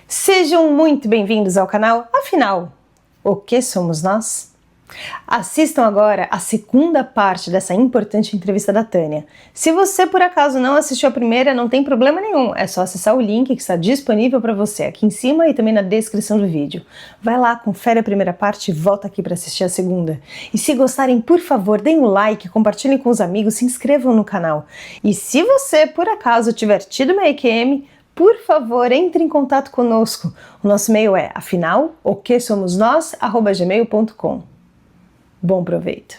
Sejam muito bem-vindos ao canal. Afinal, o que somos nós? Assistam agora a segunda parte dessa importante entrevista da Tânia. Se você por acaso não assistiu a primeira, não tem problema nenhum, é só acessar o link que está disponível para você aqui em cima e também na descrição do vídeo. Vai lá, confere a primeira parte e volta aqui para assistir a segunda. E se gostarem, por favor, deem um like, compartilhem com os amigos, se inscrevam no canal. E se você por acaso tiver tido uma EQM, por favor, entre em contato conosco. O nosso e-mail é afinal-o-que-somos-nós@gmail.com. Bom proveito!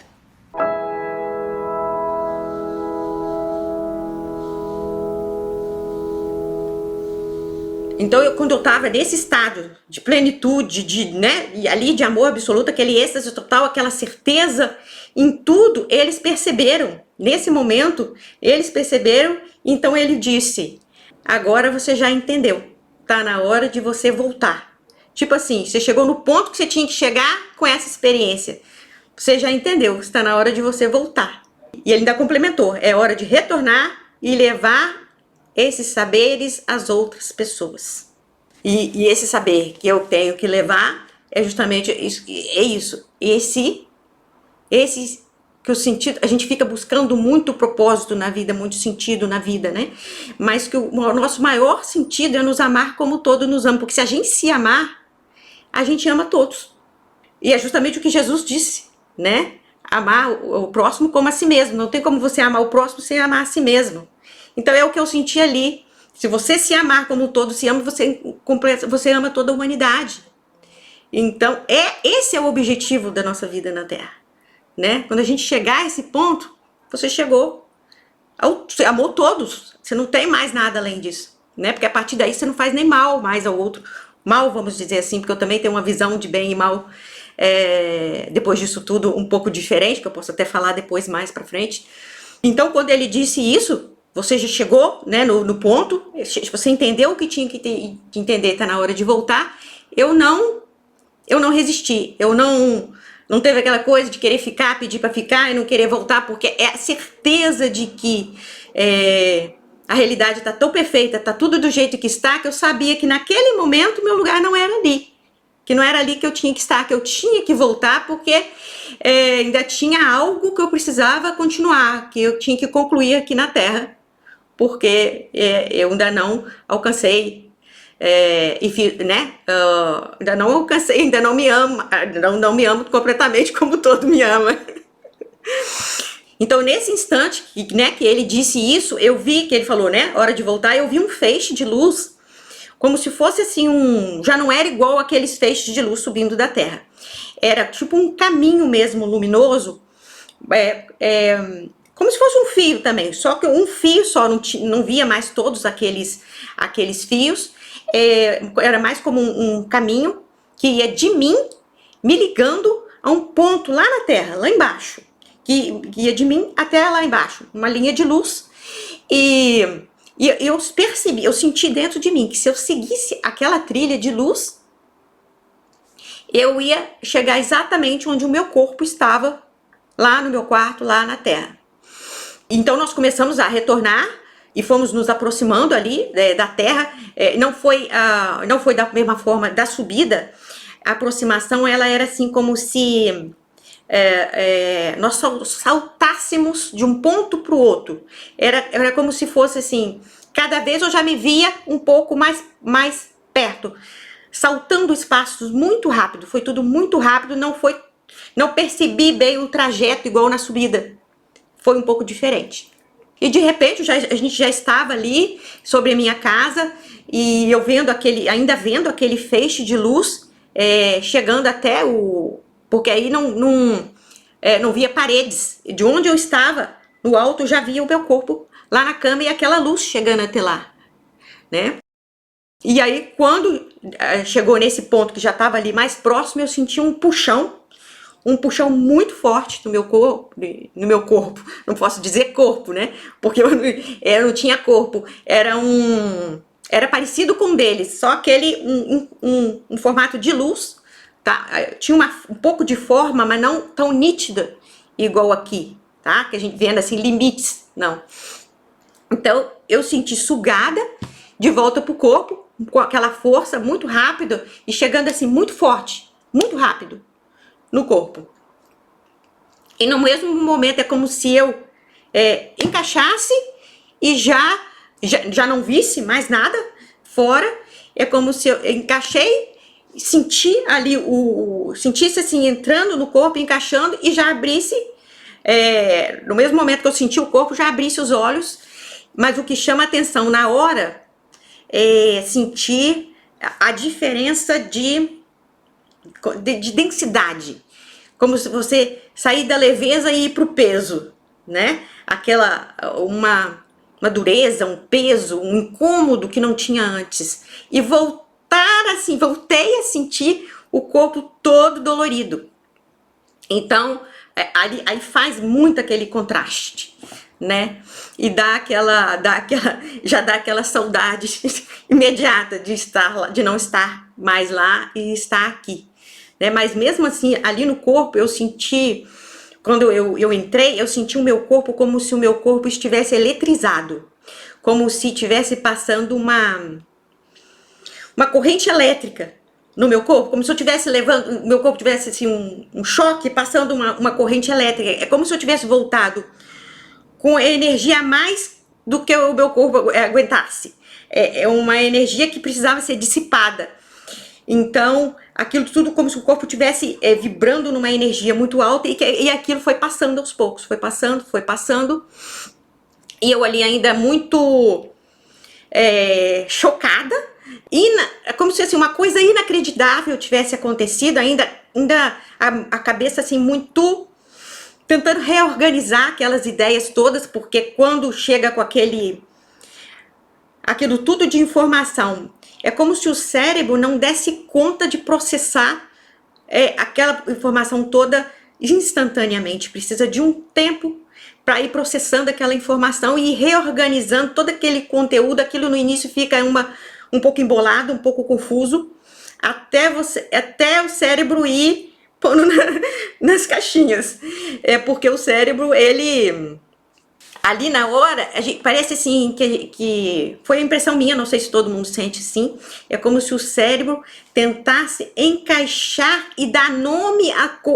Então, quando eu estava nesse estado de plenitude, e ali de amor absoluto, aquele êxtase total, aquela certeza em tudo, eles perceberam. Nesse momento, eles perceberam, então ele disse: agora você já entendeu, tá na hora de você voltar. Tipo assim, você chegou no ponto que você tinha que chegar com essa experiência. Você já entendeu, está na hora de você voltar. E ele ainda complementou, é hora de retornar e levar esses saberes às outras pessoas. E esse saber que eu tenho que levar é justamente isso. Esse que o sentido, a gente fica buscando muito propósito na vida, muito sentido na vida, né? Mas que o nosso maior sentido é nos amar como todos nos amam, porque se a gente se amar, a gente ama todos. E é justamente o que Jesus disse, né? Amar o próximo como a si mesmo. Não tem como você amar o próximo sem amar a si mesmo. Então é o que eu senti ali. Se você se amar como um todo se ama, você ama toda a humanidade. Então esse é o objetivo da nossa vida na Terra, né? Quando a gente chegar a esse ponto, você chegou, você amou todos, você não tem mais nada além disso, né? Porque a partir daí você não faz nem mal mais ao outro, mal, vamos dizer assim, porque eu também tenho uma visão de bem e mal, depois disso tudo, um pouco diferente, que eu posso até falar depois mais pra frente. Então quando ele disse isso, você já chegou, né, no ponto, você entendeu o que tinha que entender, tá na hora de voltar. Eu não resisti, eu não teve aquela coisa de querer ficar, pedir para ficar e não querer voltar, porque é a certeza de que a realidade está tão perfeita, está tudo do jeito que está, que eu sabia que naquele momento meu lugar não era ali. Que não era ali que eu tinha que estar, que eu tinha que voltar, porque ainda tinha algo que eu precisava continuar, que eu tinha que concluir aqui na Terra, porque eu ainda não alcancei, ainda não alcancei, ainda não me amo, não me amo completamente como todo me ama. Então nesse instante, né, que ele disse isso, eu vi que ele falou, né, hora de voltar, eu vi um feixe de luz, como se fosse assim já não era igual aqueles feixes de luz subindo da Terra, era tipo um caminho mesmo luminoso, como se fosse um fio também, só que um fio só, não via mais todos aqueles fios, era mais como um caminho que ia de mim, me ligando a um ponto lá na Terra, lá embaixo, que ia de mim até lá embaixo, uma linha de luz, e eu percebi, eu senti dentro de mim que se eu seguisse aquela trilha de luz, eu ia chegar exatamente onde o meu corpo estava, lá no meu quarto, lá na Terra. Então nós começamos a retornar e fomos nos aproximando ali da Terra, não foi da mesma forma da subida, a aproximação ela era assim como se nós saltássemos de um ponto para o outro, era como se fosse assim, cada vez eu já me via um pouco mais perto, saltando espaços muito rápido, foi tudo muito rápido, não percebi bem o trajeto igual na subida, foi um pouco diferente. E de repente a gente já estava ali sobre a minha casa e eu ainda vendo aquele feixe de luz chegando até porque aí não via paredes, de onde eu estava no alto eu já via o meu corpo lá na cama e aquela luz chegando até lá, né? E aí quando chegou nesse ponto que já estava ali mais próximo, eu senti um puxão muito forte no meu corpo, não posso dizer corpo, né, porque eu não tinha corpo, era parecido com um deles, só aquele, um formato de luz, tá? Tinha um pouco de forma, mas não tão nítida, igual aqui, tá, que a gente vendo assim, limites, não. Então, eu senti sugada de volta pro corpo, com aquela força muito rápido e chegando assim muito forte, muito rápido no corpo. E no mesmo momento é como se eu encaixasse e já não visse mais nada fora. É como se eu encaixei, senti ali sentisse assim entrando no corpo, encaixando e já abrisse. No mesmo momento que eu senti o corpo, já abrisse os olhos. Mas o que chama atenção na hora é sentir a diferença de densidade. Como se você sair da leveza e ir para o peso, né? Uma dureza, um peso, um incômodo que não tinha antes. E voltei a sentir o corpo todo dolorido. Então, aí faz muito aquele contraste, né? E já dá aquela saudade imediata de não estar mais lá e estar aqui, né? Mas mesmo assim, ali no corpo eu senti, quando eu entrei, eu senti o meu corpo como se o meu corpo estivesse eletrizado, como se estivesse passando uma corrente elétrica no meu corpo, como se eu tivesse levando, meu corpo tivesse assim um choque, passando uma corrente elétrica. É como se eu tivesse voltado com energia a mais do que o meu corpo aguentasse. É uma energia que precisava ser dissipada. Então, aquilo tudo como se o corpo estivesse vibrando numa energia muito alta e aquilo foi passando aos poucos, foi passando. E eu ali ainda muito chocada. É como se assim, uma coisa inacreditável tivesse acontecido, ainda a cabeça assim muito tentando reorganizar aquelas ideias todas, porque quando chega com aquilo tudo de informação, é como se o cérebro não desse conta de processar aquela informação toda instantaneamente. Precisa de um tempo para ir processando aquela informação e ir reorganizando todo aquele conteúdo. Aquilo no início fica um pouco embolado, um pouco confuso, até o cérebro ir pondo nas caixinhas. Porque o cérebro, ele ali na hora, parece assim que foi a impressão minha, não sei se todo mundo sente assim, é como se o cérebro tentasse encaixar e dar nome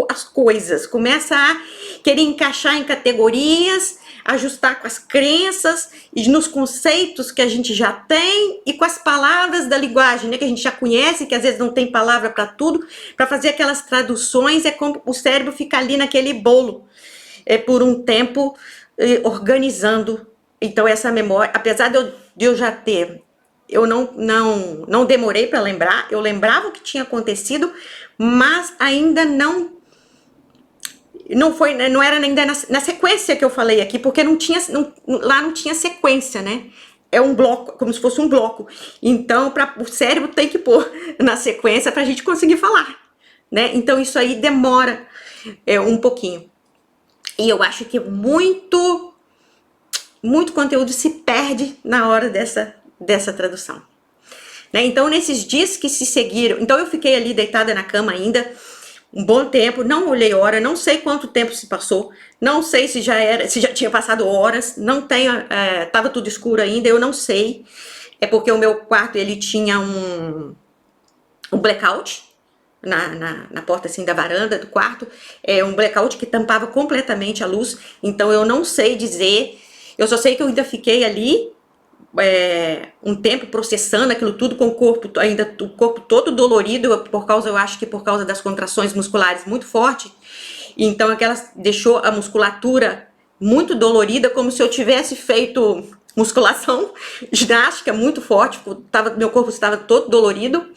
às coisas, começa a querer encaixar em categorias, ajustar com as crenças e nos conceitos que a gente já tem e com as palavras da linguagem, né, que a gente já conhece, que às vezes não tem palavra para tudo, para fazer aquelas traduções. É como o cérebro fica ali naquele bolo por um tempo organizando. Então essa memória, apesar de eu já ter, eu não demorei para lembrar, eu lembrava o que tinha acontecido, mas ainda não era ainda na sequência que eu falei aqui, porque lá não tinha sequência, né? É um bloco, como se fosse um bloco. Então, o cérebro tem que pôr na sequência para a gente conseguir falar, né? Então, isso aí demora um pouquinho. E eu acho que muito conteúdo se perde na hora dessa tradução, né? Então, nesses dias que se seguiram, então eu fiquei ali deitada na cama ainda um bom tempo, não olhei hora, não sei quanto tempo se passou, não sei se já tinha passado horas, não tenho, tava tudo escuro ainda, eu não sei. É porque o meu quarto, ele tinha um blackout na porta assim da varanda do quarto, um blackout que tampava completamente a luz. Então eu não sei dizer, eu só sei que eu ainda fiquei ali um tempo processando aquilo tudo, com o corpo todo dolorido, eu acho que por causa das contrações musculares muito forte. Então deixou a musculatura muito dolorida, como se eu tivesse feito musculação, ginástica muito forte. Meu corpo estava todo dolorido,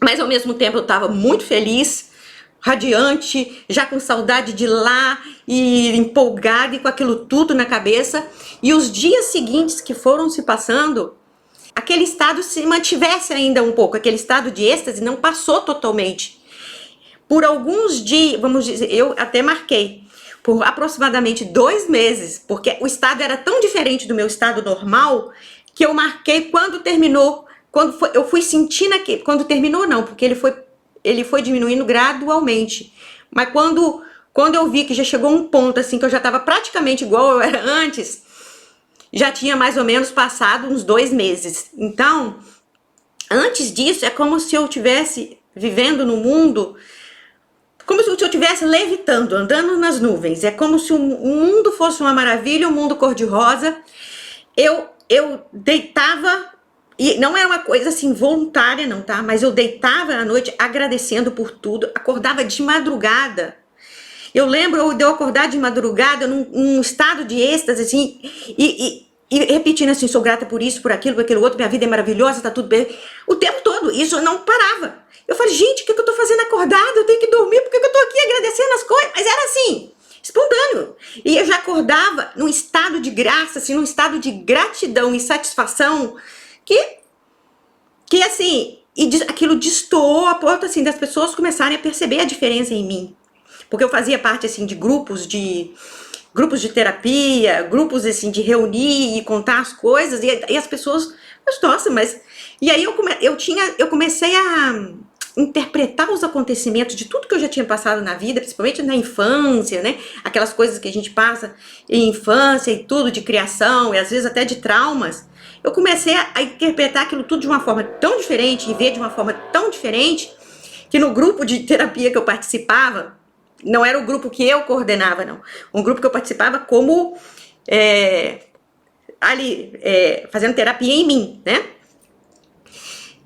mas ao mesmo tempo eu estava muito feliz, radiante, já com saudade de lá e empolgada e com aquilo tudo na cabeça. E os dias seguintes que foram se passando, aquele estado se mantivesse ainda um pouco, aquele estado de êxtase não passou totalmente. Por alguns dias, vamos dizer, eu até marquei, por aproximadamente 2 meses, porque o estado era tão diferente do meu estado normal, que eu marquei quando terminou, eu fui sentindo aqui, quando terminou não, porque ele foi diminuindo gradualmente. Mas quando eu vi que já chegou um ponto assim, que eu já estava praticamente igual eu era antes, já tinha mais ou menos passado uns 2 meses. Então, Antes disso, é como se eu estivesse vivendo no mundo, como se eu estivesse levitando, andando nas nuvens. É como se o mundo fosse uma maravilha, um mundo cor-de-rosa. Eu deitava, e não era uma coisa assim voluntária não, tá? Mas eu deitava à noite agradecendo por tudo, acordava de madrugada. Eu lembro de eu acordar de madrugada num estado de êxtase, assim, e repetindo assim, sou grata por isso, por aquilo, por aquilo outro, minha vida é maravilhosa, tá tudo bem. O tempo todo, isso não parava. Eu falei, gente, o que eu tô fazendo acordada? Eu tenho que dormir, por que eu tô aqui agradecendo as coisas? Mas era assim, espontâneo. E eu já acordava num estado de graça, assim, num estado de gratidão e satisfação, que assim, aquilo destoou a ponto, assim, das pessoas começarem a perceber a diferença em mim. Porque eu fazia parte, assim, de grupos de terapia, grupos, assim, de reunir e contar as coisas, e as pessoas, nossa, mas... E aí eu comecei a interpretar os acontecimentos de tudo que eu já tinha passado na vida, principalmente na infância, né? Aquelas coisas que a gente passa em infância e tudo, de criação, e às vezes até de traumas. Eu comecei a interpretar aquilo tudo de uma forma tão diferente, e ver de uma forma tão diferente, que no grupo de terapia que eu participava, não era o grupo que eu coordenava, não. Um grupo que eu participava como fazendo terapia em mim, né?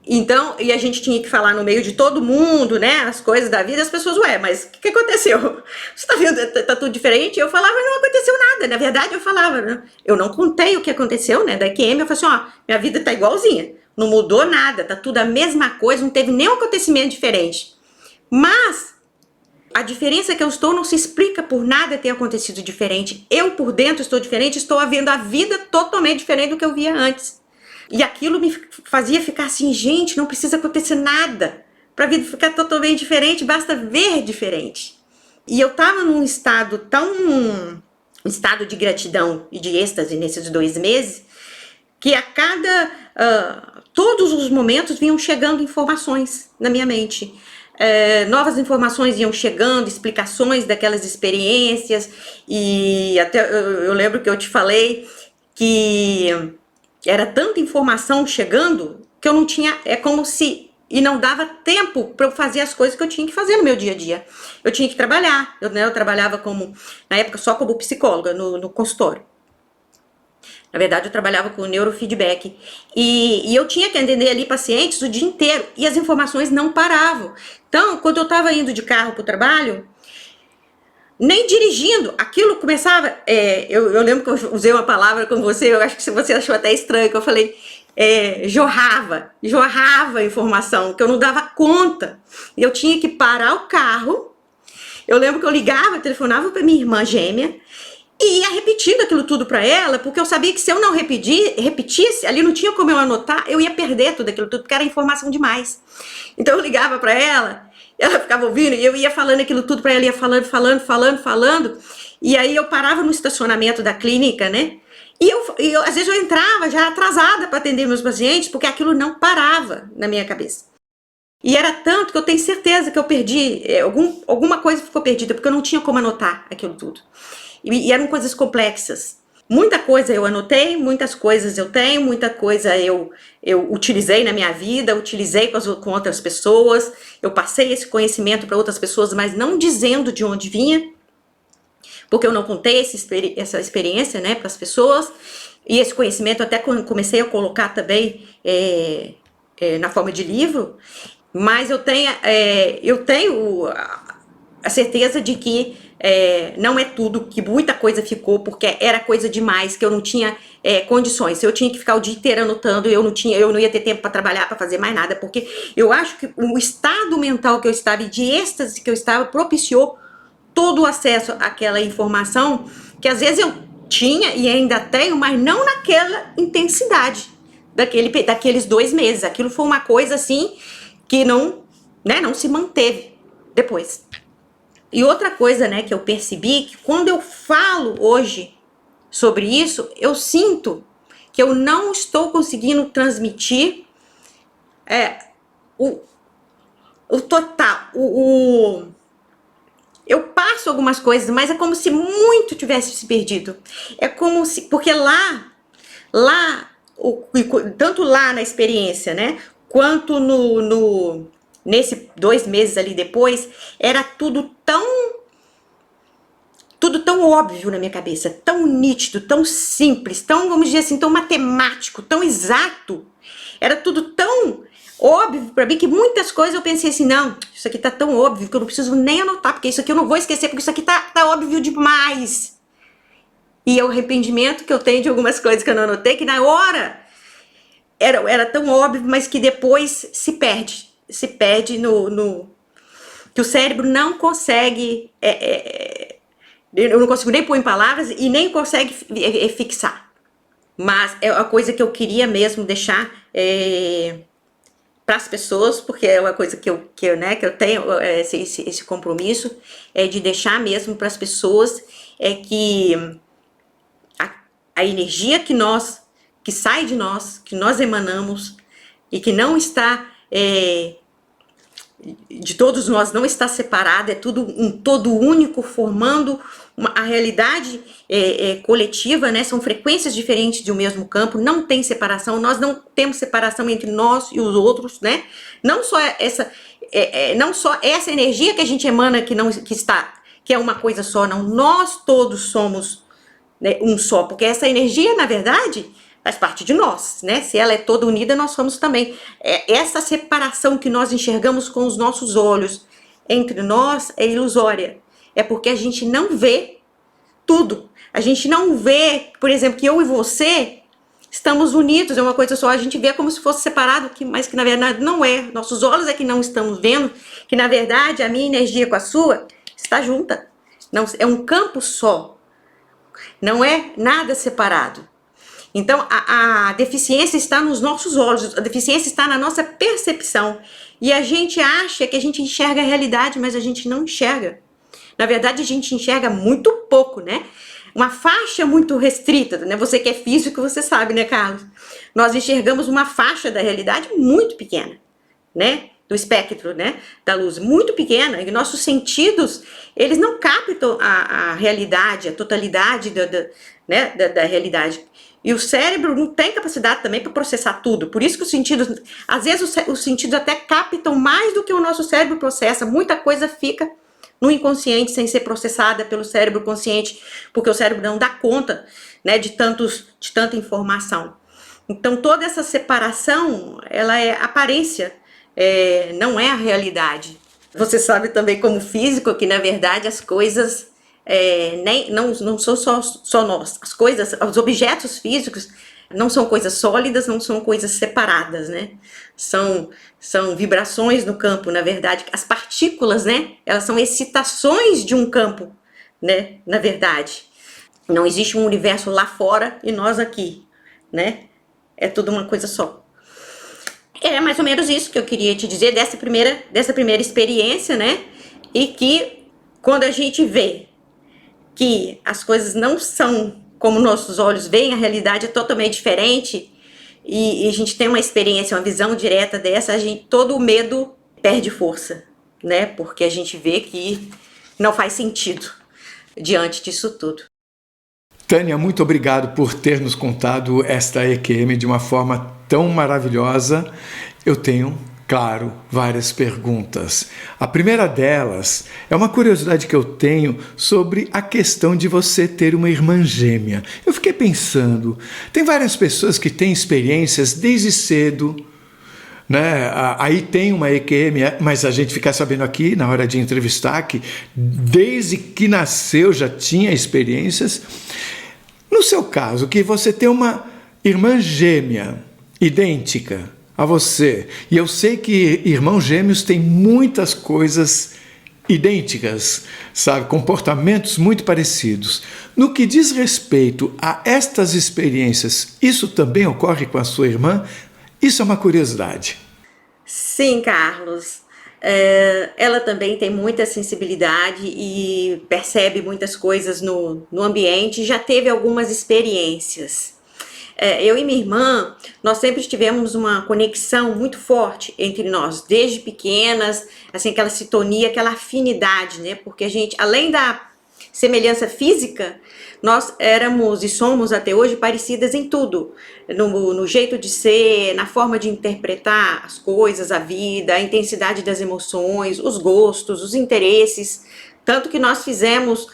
Então, e a gente tinha que falar no meio de todo mundo, né? As coisas da vida, as pessoas, ué, mas o que aconteceu? Você tá vendo, tá tudo diferente? Eu falava, não aconteceu nada. Na verdade, eu falava, né? Eu não contei o que aconteceu, né? Da EQM, eu falei assim, ó, minha vida tá igualzinha. Não mudou nada, tá tudo a mesma coisa, não teve nenhum acontecimento diferente. Mas a diferença é que eu estou não se explica por nada ter acontecido diferente. Eu, por dentro, estou diferente, estou vendo a vida totalmente diferente do que eu via antes. E aquilo me fazia ficar assim, gente, não precisa acontecer nada para a vida ficar totalmente diferente, basta ver diferente. E eu estava num estado um estado de gratidão e de êxtase nesses 2 meses, que a todos os momentos vinham chegando informações na minha mente. Novas informações iam chegando, explicações daquelas experiências, e até eu lembro que eu te falei que era tanta informação chegando que eu não tinha, e não dava tempo para eu fazer as coisas que eu tinha que fazer no meu dia a dia. Eu tinha que trabalhar, eu trabalhava na época só como psicóloga no consultório. Na verdade, eu trabalhava com neurofeedback. E eu tinha que atender ali pacientes o dia inteiro. E as informações não paravam. Então, quando eu estava indo de carro para o trabalho, nem dirigindo, aquilo começava... eu lembro que eu usei uma palavra com você, eu acho que você achou até estranho, que eu falei... jorrava informação, que eu não dava conta. Eu tinha que parar o carro. Eu lembro que eu ligava, telefonava para minha irmã gêmea, e ia repetindo aquilo tudo para ela, porque eu sabia que se eu não repetisse, ali não tinha como eu anotar, eu ia perder tudo aquilo tudo, porque era informação demais. Então eu ligava para ela, ela ficava ouvindo, e eu ia falando aquilo tudo para ela, ia falando, e aí eu parava no estacionamento da clínica, né? E eu às vezes eu entrava já atrasada para atender meus pacientes, porque aquilo não parava na minha cabeça. E era tanto que eu tenho certeza que eu perdi, alguma coisa ficou perdida, porque eu não tinha como anotar aquilo tudo. E eram coisas complexas. Muita coisa eu anotei, muitas coisas eu tenho, muita coisa eu utilizei na minha vida, utilizei com outras pessoas, eu passei esse conhecimento para outras pessoas, mas não dizendo de onde vinha, porque eu não contei essa experiência, né, para as pessoas, e esse conhecimento até comecei a colocar também na forma de livro, mas eu tenho a certeza de que não é tudo, que muita coisa ficou, porque era coisa demais, que eu não tinha condições. Eu tinha que ficar o dia inteiro anotando, eu não ia ter tempo para trabalhar, para fazer mais nada, porque eu acho que o estado mental que eu estava e de êxtase que eu estava propiciou todo o acesso àquela informação, que às vezes eu tinha e ainda tenho, mas não naquela intensidade daqueles 2 meses. Aquilo foi uma coisa assim que não se manteve depois. E outra coisa, né, que eu percebi, que quando eu falo hoje sobre isso, eu sinto que eu não estou conseguindo transmitir o total, eu passo algumas coisas, mas é como se muito tivesse se perdido. É como se, porque tanto lá na experiência, né, quanto nesse 2 meses ali depois, era tudo tão óbvio na minha cabeça, tão nítido, tão simples, tão, vamos dizer assim, tão matemático, tão exato. Era tudo tão óbvio para mim que muitas coisas eu pensei assim, não, isso aqui tá tão óbvio que eu não preciso nem anotar, porque isso aqui eu não vou esquecer, porque isso aqui tá óbvio demais. E é o arrependimento que eu tenho de algumas coisas que eu não anotei, que na hora era tão óbvio, mas que depois se perde que o cérebro não consegue, eu não consigo nem pôr em palavras e nem consegue fixar. Mas é uma coisa que eu queria mesmo deixar para as pessoas, porque é uma coisa que eu tenho esse compromisso, de deixar mesmo para as pessoas, que a energia que sai de nós, que nós emanamos, e que não está, de todos nós, não está separada, é tudo um todo único, formando a realidade coletiva, né? São frequências diferentes de um mesmo campo, não tem separação, nós não temos separação entre nós e os outros, né? Não só essa energia que a gente emana, que é uma coisa só, não, nós todos somos, né, um só, porque essa energia, na verdade, faz parte de nós, né? Se ela é toda unida, nós somos também. Essa separação que nós enxergamos com os nossos olhos entre nós é ilusória. É porque a gente não vê tudo. A gente não vê, por exemplo, que eu e você estamos unidos, é uma coisa só. A gente vê como se fosse separado, mas que na verdade não é. Nossos olhos é que não estamos vendo, que na verdade a minha energia com a sua está junta. Não, é um campo só. Não é nada separado. Então, a deficiência está nos nossos olhos, a deficiência está na nossa percepção. E a gente acha que a gente enxerga a realidade, mas a gente não enxerga. Na verdade, a gente enxerga muito pouco, né? Uma faixa muito restrita, né? Você que é físico, você sabe, né, Carlos? Nós enxergamos uma faixa da realidade muito pequena, né? Do espectro, né? Da luz, muito pequena. E nossos sentidos, eles não captam a realidade, a totalidade da realidade. E o cérebro não tem capacidade também para processar tudo. Por isso que os sentidos, às vezes os sentidos até captam mais do que o nosso cérebro processa. Muita coisa fica no inconsciente sem ser processada pelo cérebro consciente, porque o cérebro não dá conta, né, de tanta informação. Então toda essa separação, ela é aparência, não é a realidade. Você sabe também como físico que na verdade as coisas não são só nós. As coisas, os objetos físicos não são coisas sólidas, não são coisas separadas, né? São vibrações no campo, na verdade. As partículas, né? Elas são excitações de um campo, né? Na verdade. Não existe um universo lá fora e nós aqui, né? É tudo uma coisa só. É mais ou menos isso que eu queria te dizer dessa primeira experiência, né? E que quando a gente vê que as coisas não são como nossos olhos veem, a realidade é totalmente diferente, e a gente tem uma experiência, uma visão direta dessa, todo o medo perde força, né? Porque a gente vê que não faz sentido diante disso tudo. Tânia, muito obrigado por ter nos contado esta EQM de uma forma tão maravilhosa. Eu tenho, claro, várias perguntas. A primeira delas é uma curiosidade que eu tenho sobre a questão de você ter uma irmã gêmea. Eu fiquei pensando, tem várias pessoas que têm experiências desde cedo, né? Aí tem uma EQM, mas a gente fica sabendo aqui, na hora de entrevistar, que desde que nasceu já tinha experiências. No seu caso, que você tem uma irmã gêmea, idêntica a você, e eu sei que irmãos gêmeos têm muitas coisas idênticas, sabe, comportamentos muito parecidos. No que diz respeito a estas experiências, isso também ocorre com a sua irmã? Isso é uma curiosidade. Sim, Carlos. Ela também tem muita sensibilidade e percebe muitas coisas no ambiente, já teve algumas experiências. Eu e minha irmã, nós sempre tivemos uma conexão muito forte entre nós, desde pequenas, assim, aquela sintonia, aquela afinidade, né? Porque a gente, além semelhança física, nós éramos e somos até hoje parecidas em tudo, no jeito de ser, na forma de interpretar as coisas, a vida, a intensidade das emoções, os gostos, os interesses, tanto que nós fizemos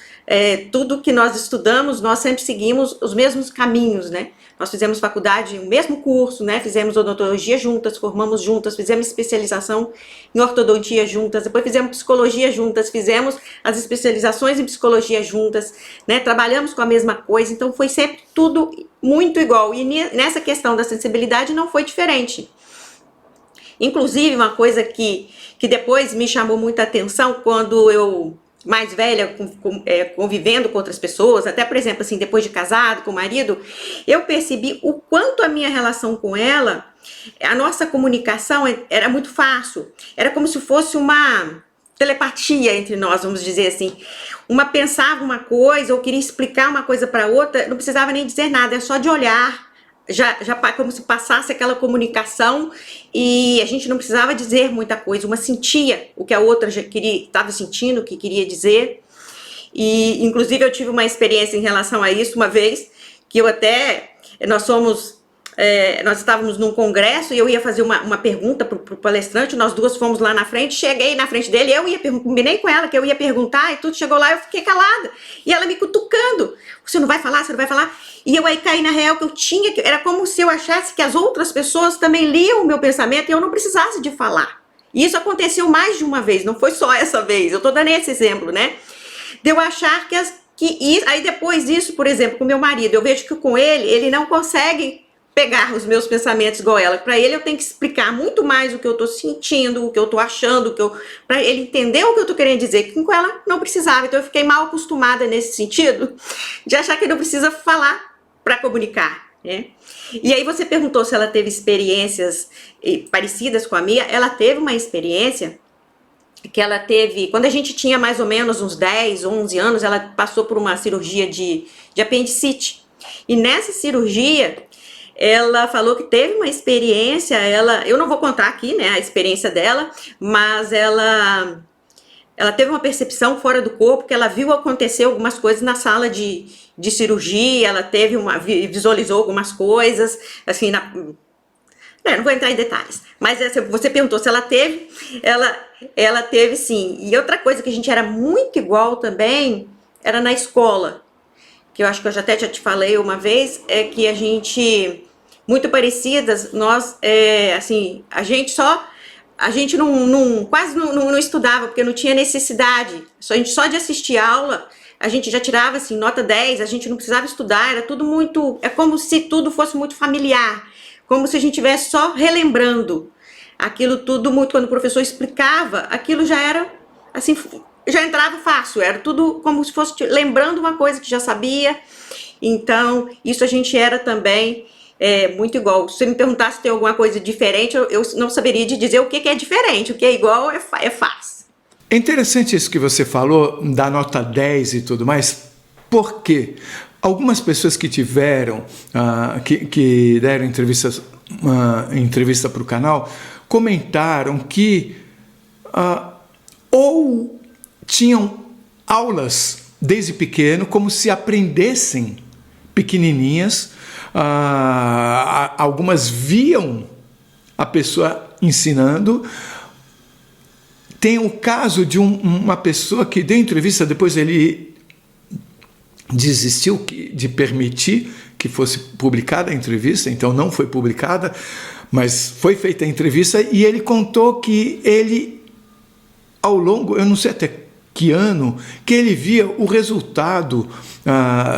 tudo que nós estudamos, nós sempre seguimos os mesmos caminhos, né? Nós fizemos faculdade, o mesmo curso, né? Fizemos odontologia juntas, formamos juntas, fizemos especialização em ortodontia juntas, depois fizemos psicologia juntas, fizemos as especializações em psicologia juntas, né? Trabalhamos com a mesma coisa, então foi sempre tudo muito igual. E nessa questão da sensibilidade não foi diferente. Inclusive, uma coisa que depois me chamou muita atenção quando eu, mais velha, convivendo com outras pessoas, até, por exemplo, assim, depois de casado, com o marido, eu percebi o quanto a minha relação com ela, a nossa comunicação era muito fácil. Era como se fosse uma telepatia entre nós, vamos dizer assim. Uma pensava uma coisa, ou queria explicar uma coisa para outra, não precisava nem dizer nada, é só de olhar. Já como se passasse aquela comunicação e a gente não precisava dizer muita coisa, uma sentia o que a outra já estava sentindo, o que queria dizer. E inclusive eu tive uma experiência em relação a isso uma vez, que nós estávamos num congresso e eu ia fazer uma pergunta pro palestrante, nós duas fomos lá na frente, cheguei na frente dele, combinei com ela que eu ia perguntar e tudo, chegou lá, eu fiquei calada, e ela me cutucando, você não vai falar, você não vai falar, e eu aí caí na real que eu tinha, era como se eu achasse que as outras pessoas também liam o meu pensamento e eu não precisasse de falar. E isso aconteceu mais de uma vez, não foi só essa vez, eu tô dando esse exemplo, né, de eu achar aí depois disso, por exemplo, com meu marido, eu vejo que com ele não consegue pegar os meus pensamentos igual ela. Para ele eu tenho que explicar muito mais o que eu tô sentindo, o que eu tô achando, para ele entender o que eu tô querendo dizer, que com ela não precisava. Então eu fiquei mal acostumada nesse sentido, de achar que não precisa falar para comunicar, né? E aí você perguntou se ela teve experiências parecidas com a minha. Ela teve uma experiência que ela teve, quando a gente tinha mais ou menos uns 10, 11 anos, ela passou por uma cirurgia de apendicite. E nessa cirurgia, ela falou que teve uma experiência, eu não vou contar aqui, né, a experiência dela, mas ela teve uma percepção fora do corpo, que ela viu acontecer algumas coisas na sala de cirurgia, ela visualizou algumas coisas, assim, não vou entrar em detalhes, mas você perguntou se ela teve, ela teve sim. E outra coisa que a gente era muito igual também, era na escola, que eu acho que eu até já te falei uma vez, é que a gente, muito parecidas, nós, assim, a gente quase não estudava, porque não tinha necessidade, a gente só de assistir aula, a gente já tirava, assim, nota 10, a gente não precisava estudar, era tudo muito, é como se tudo fosse muito familiar, como se a gente estivesse só relembrando aquilo tudo muito, quando o professor explicava, aquilo já era, assim, já entrava fácil, era tudo como se fosse lembrando uma coisa que já sabia. Então, isso a gente era também muito igual. Se você me perguntasse se tem alguma coisa diferente, eu não saberia de dizer o que é diferente, o que é igual é fácil. É interessante isso que você falou, da nota 10 e tudo mais, porque algumas pessoas que tiveram, que deram entrevista para o canal, comentaram que ou tinham aulas desde pequeno, como se aprendessem pequenininhas, algumas viam a pessoa ensinando. Tem o caso de uma pessoa que deu entrevista, depois ele desistiu de permitir que fosse publicada a entrevista, então não foi publicada, mas foi feita a entrevista, e ele contou que ele, ao longo, eu não sei até que ano, que ele via o resultado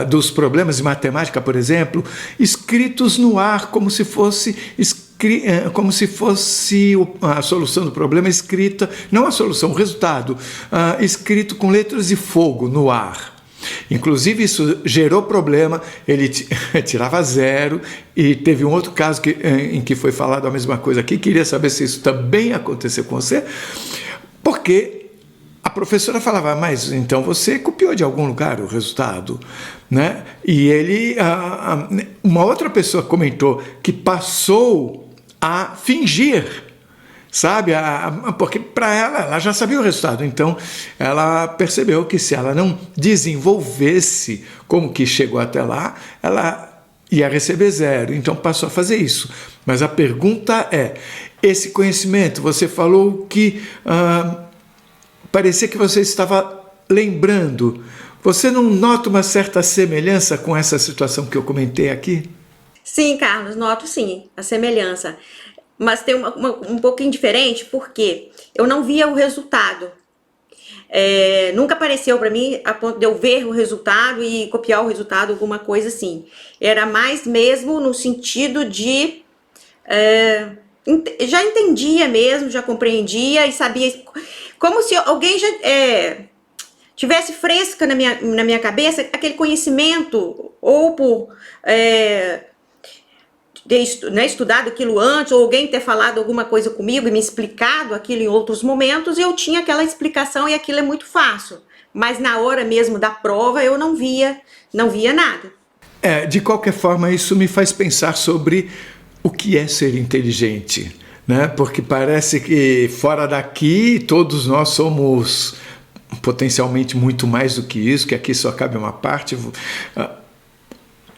dos problemas de matemática, por exemplo, escritos no ar, como se fosse a solução do problema escrita, não a solução, o resultado, escrito com letras de fogo no ar. Inclusive isso gerou problema, ele tirava 0, e teve um outro caso em que foi falado a mesma coisa aqui. Queria saber se isso também aconteceu com você, porque a professora falava, mas então você copiou de algum lugar o resultado, né? E uma outra pessoa comentou que passou a fingir sabe? Porque para ela já sabia o resultado, então ela percebeu que se ela não desenvolvesse como que chegou até lá, ela ia receber 0, então passou a fazer isso. Mas a pergunta é, esse conhecimento, você falou que parecia que você estava lembrando, você não nota uma certa semelhança com essa situação que eu comentei aqui? Sim, Carlos, noto sim a semelhança. Mas tem um pouquinho diferente, porque eu não via o resultado. Nunca apareceu para mim a ponto de eu ver o resultado e copiar o resultado, alguma coisa assim. Era mais mesmo no sentido de... já entendia mesmo, já compreendia e sabia... Como se alguém já tivesse fresca na minha cabeça aquele conhecimento, ou por... estudado aquilo antes, ou alguém ter falado alguma coisa comigo e me explicado aquilo em outros momentos, eu tinha aquela explicação e aquilo é muito fácil. Mas na hora mesmo da prova eu não via nada. De qualquer forma, isso me faz pensar sobre o que é ser inteligente, né? Porque parece que fora daqui todos nós somos potencialmente muito mais do que isso, que aqui só cabe uma parte.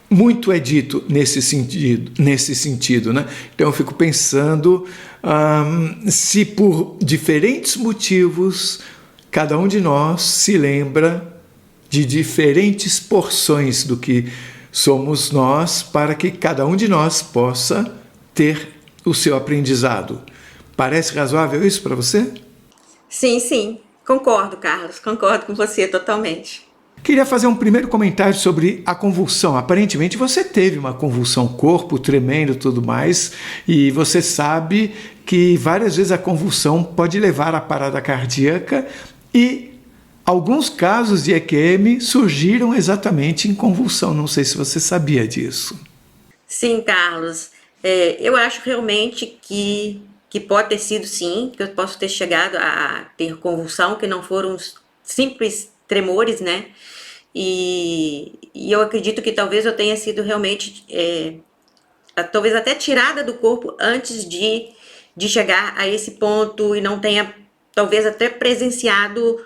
Muito é dito nesse sentido, né? Então eu fico pensando se por diferentes motivos cada um de nós se lembra de diferentes porções do que somos nós, para que cada um de nós possa ter o seu aprendizado. Parece razoável isso para você? Sim, concordo, Carlos, concordo com você totalmente. Queria fazer um primeiro comentário sobre a convulsão. Aparentemente você teve uma convulsão, corpo tremendo e tudo mais, e você sabe que várias vezes a convulsão pode levar à parada cardíaca, e alguns casos de EQM surgiram exatamente em convulsão. Não sei se você sabia disso. Sim, Carlos. Eu acho realmente que pode ter sido sim, que eu posso ter chegado a ter convulsão, que não foram simples tremores, né? E eu acredito que talvez eu tenha sido realmente, talvez até tirada do corpo antes de chegar a esse ponto, e não tenha talvez até presenciado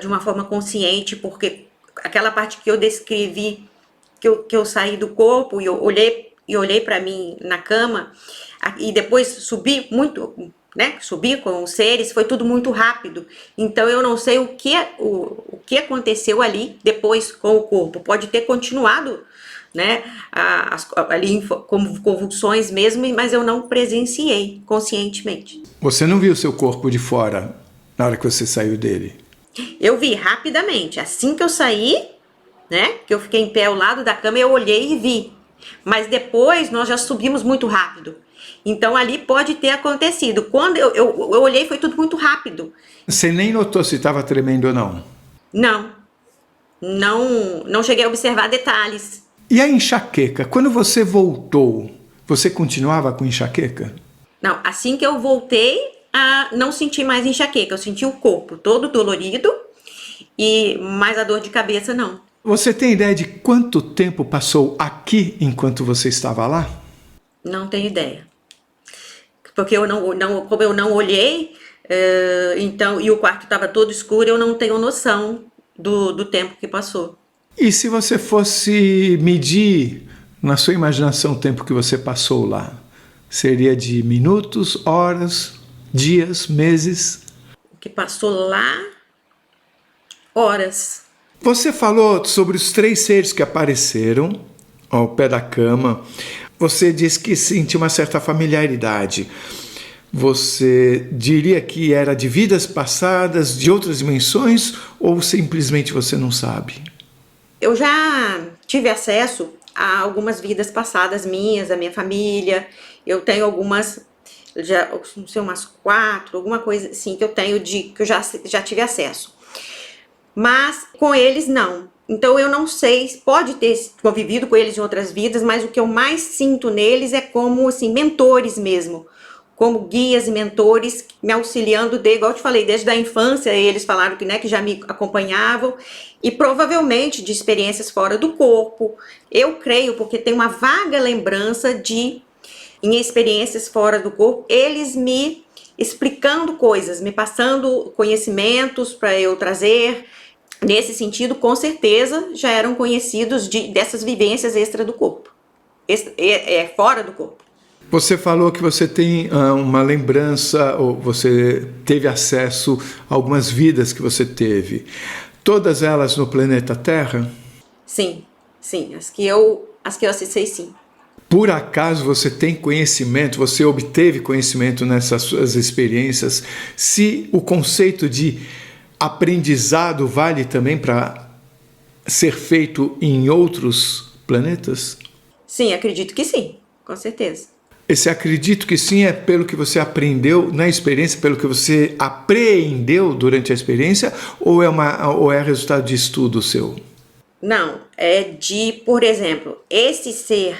de uma forma consciente, porque aquela parte que eu descrevi, que eu saí do corpo e eu olhei para mim na cama, e depois subi muito, né, subi com os seres, foi tudo muito rápido. Então eu não sei o que aconteceu ali depois com o corpo. Pode ter continuado, né, ali como convulsões mesmo, mas eu não presenciei conscientemente. Você não viu o seu corpo de fora na hora que você saiu dele? Eu vi rapidamente, assim que eu saí, né, que eu fiquei em pé ao lado da cama, eu olhei e vi. Mas depois nós já subimos muito rápido. Então ali pode ter acontecido. Quando eu olhei, foi tudo muito rápido. Você nem notou se estava tremendo ou não? Não cheguei a observar detalhes. E a enxaqueca? Quando você voltou, você continuava com enxaqueca? Não, assim que eu voltei, não senti mais enxaqueca. Eu senti o corpo todo dolorido, mas a dor de cabeça não. Você tem ideia de quanto tempo passou aqui enquanto você estava lá? Não tenho ideia. Porque como eu não olhei, então, e o quarto estava todo escuro, eu não tenho noção do tempo que passou. E se você fosse medir na sua imaginação o tempo que você passou lá? Seria de minutos, horas, dias, meses? O que passou lá? Horas. Você falou sobre os 3 seres que apareceram ao pé da cama. Você disse que sentiu uma certa familiaridade. Você diria que era de vidas passadas, de outras dimensões, ou simplesmente você não sabe? Eu já tive acesso a algumas vidas passadas minhas, da minha família. Eu tenho algumas, não sei, umas 4, alguma coisa assim que eu tenho que eu já tive acesso. Mas com eles não. Então eu não sei, pode ter convivido com eles em outras vidas, mas o que eu mais sinto neles é como assim, mentores mesmo, como guias e mentores me auxiliando, igual eu te falei, desde a infância. Eles falaram que, né, que já me acompanhavam, e provavelmente de experiências fora do corpo. Eu creio, porque tem uma vaga lembrança em experiências fora do corpo, eles me explicando coisas, me passando conhecimentos para eu trazer. Nesse sentido, com certeza, já eram conhecidos dessas vivências extra do corpo, fora do corpo. Você falou que você tem uma lembrança, ou você teve acesso a algumas vidas que você teve. Todas elas no planeta Terra? Sim, as que eu acessei, sim. Por acaso você tem conhecimento, você obteve conhecimento nessas suas experiências, se o conceito de aprendizado vale também para ser feito em outros planetas? Sim, acredito que sim, com certeza. Esse acredito que sim é pelo que você aprendeu na experiência, pelo que você apreendeu durante a experiência, ou é resultado de estudo seu? Não, por exemplo, esse ser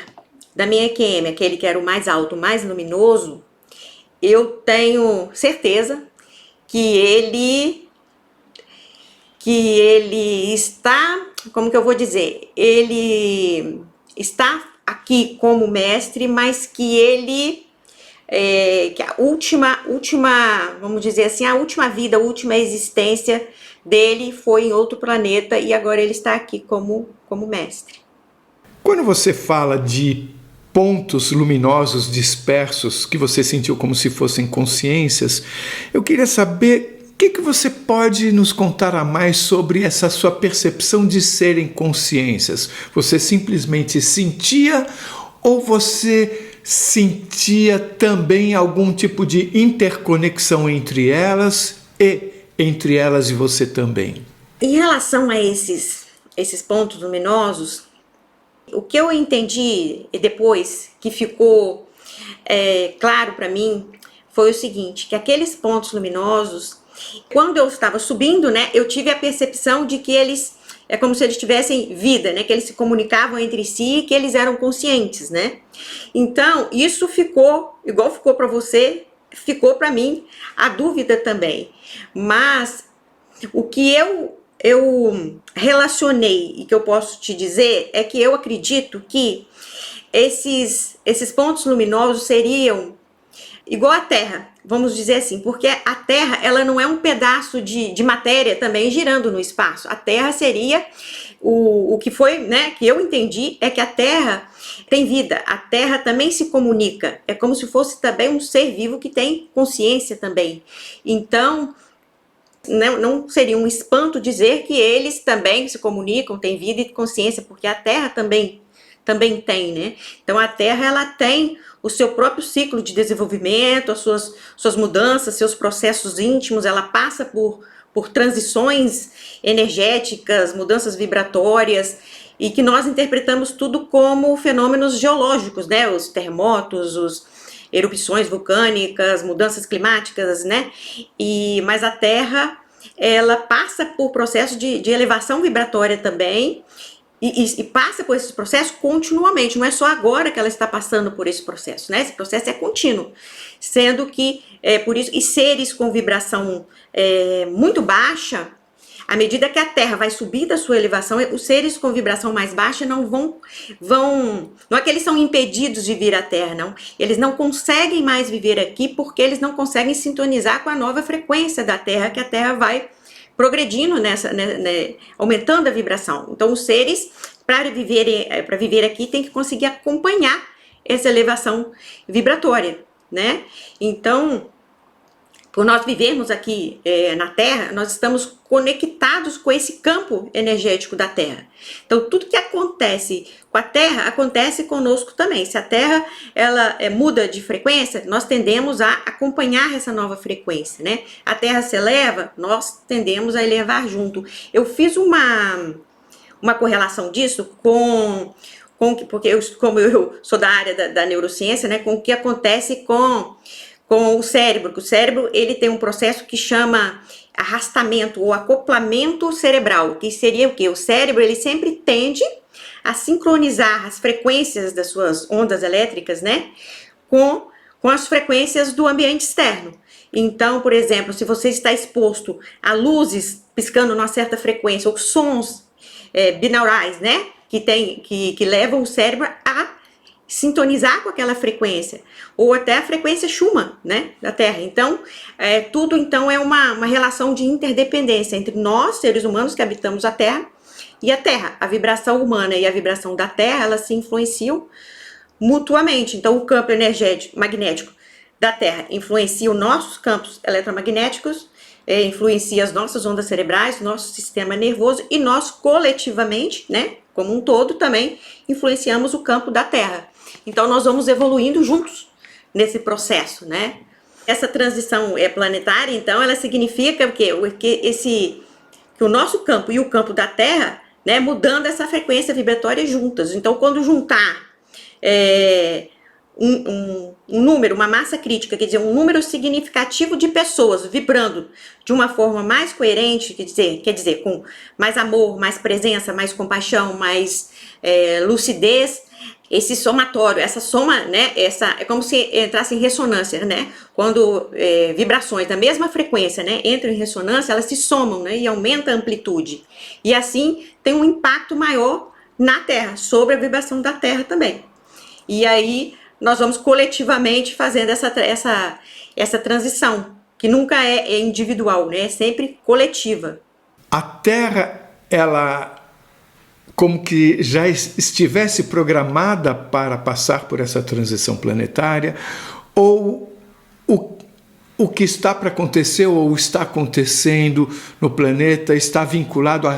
da minha EQM, aquele que era o mais alto, o mais luminoso, eu tenho certeza que ele está, como que eu vou dizer, ele está aqui como mestre, mas que ele, que a última, vamos dizer assim, a última vida, a última existência dele foi em outro planeta e agora ele está aqui como mestre. Quando você fala de pontos luminosos dispersos que você sentiu como se fossem consciências, eu queria saber o que você pode nos contar a mais sobre essa sua percepção de serem consciências. Você simplesmente sentia ou você sentia também algum tipo de interconexão entre elas e você também? Em relação a esses pontos luminosos, o que eu entendi depois que ficou claro para mim foi o seguinte, que aqueles pontos luminosos, quando eu estava subindo, né, eu tive a percepção de que eles, é como se eles tivessem vida, né, que eles se comunicavam entre si, que eles eram conscientes, né. Então, isso ficou, igual ficou para você, ficou para mim a dúvida também. Mas o que eu relacionei e que eu posso te dizer é que eu acredito que esses pontos luminosos seriam igual a Terra, vamos dizer assim, porque a Terra, ela não é um pedaço de matéria também girando no espaço. A Terra seria o que foi, né, que eu entendi, é que a Terra tem vida, a Terra também se comunica, é como se fosse também um ser vivo que tem consciência também. Então, não seria um espanto dizer que eles também se comunicam, têm vida e consciência, porque a Terra também tem, né? Então a Terra, ela tem o seu próprio ciclo de desenvolvimento, as suas mudanças, seus processos íntimos, ela passa por transições energéticas, mudanças vibratórias, e que nós interpretamos tudo como fenômenos geológicos, né? Os terremotos, as erupções vulcânicas, mudanças climáticas, né? Mas a Terra, ela passa por processo de elevação vibratória também, e passa por esses processos continuamente, não é só agora que ela está passando por esse processo, né? Esse processo é contínuo, sendo que, por isso, e seres com vibração muito baixa, à medida que a Terra vai subir da sua elevação, os seres com vibração mais baixa não não é que eles são impedidos de vir à Terra, não, eles não conseguem mais viver aqui porque eles não conseguem sintonizar com a nova frequência da Terra, que a Terra vai progredindo aumentando a vibração. Então os seres, para viver aqui, tem que conseguir acompanhar essa elevação vibratória, né? Então, por nós vivermos aqui na Terra, nós estamos conectados com esse campo energético da Terra. Então, tudo que acontece com a Terra, acontece conosco também. Se a Terra ela muda de frequência, nós tendemos a acompanhar essa nova frequência, né? A Terra se eleva, nós tendemos a elevar junto. Eu fiz uma correlação disso porque como eu sou da área da neurociência, né? Com o que acontece com o cérebro. O cérebro, ele tem um processo que chama arrastamento ou acoplamento cerebral, que seria o quê? O cérebro, ele sempre tende a sincronizar as frequências das suas ondas elétricas, né, com as frequências do ambiente externo. Então, por exemplo, se você está exposto a luzes piscando numa certa frequência, ou sons binaurais, né, que levam o cérebro a sintonizar com aquela frequência, ou até a frequência Schumann, né, da Terra. Então, tudo então é uma relação de interdependência entre nós, seres humanos que habitamos a Terra, e a Terra. A vibração humana e a vibração da Terra, elas se influenciam mutuamente. Então, o campo magnético da Terra influencia os nossos campos eletromagnéticos, influencia as nossas ondas cerebrais, nosso sistema nervoso, e nós coletivamente, né, como um todo, também influenciamos o campo da Terra. Então nós vamos evoluindo juntos nesse processo, né? Essa transição planetária, então, ela significa que o nosso campo e o campo da Terra, né, mudando essa frequência vibratória juntas. Então, quando juntar um número, uma massa crítica, quer dizer, um número significativo de pessoas vibrando de uma forma mais coerente, quer dizer, com mais amor, mais presença, mais compaixão, mais lucidez, esse somatório, essa soma, né, é como se entrasse em ressonância, né, quando vibrações da mesma frequência, né, entram em ressonância, elas se somam, né, e aumenta a amplitude, e assim tem um impacto maior na Terra, sobre a vibração da Terra também. E aí nós vamos coletivamente fazendo essa transição, que nunca é individual, né? É sempre coletiva. A Terra, ela como que já estivesse programada para passar por essa transição planetária, ou o que está para acontecer ou está acontecendo no planeta está vinculado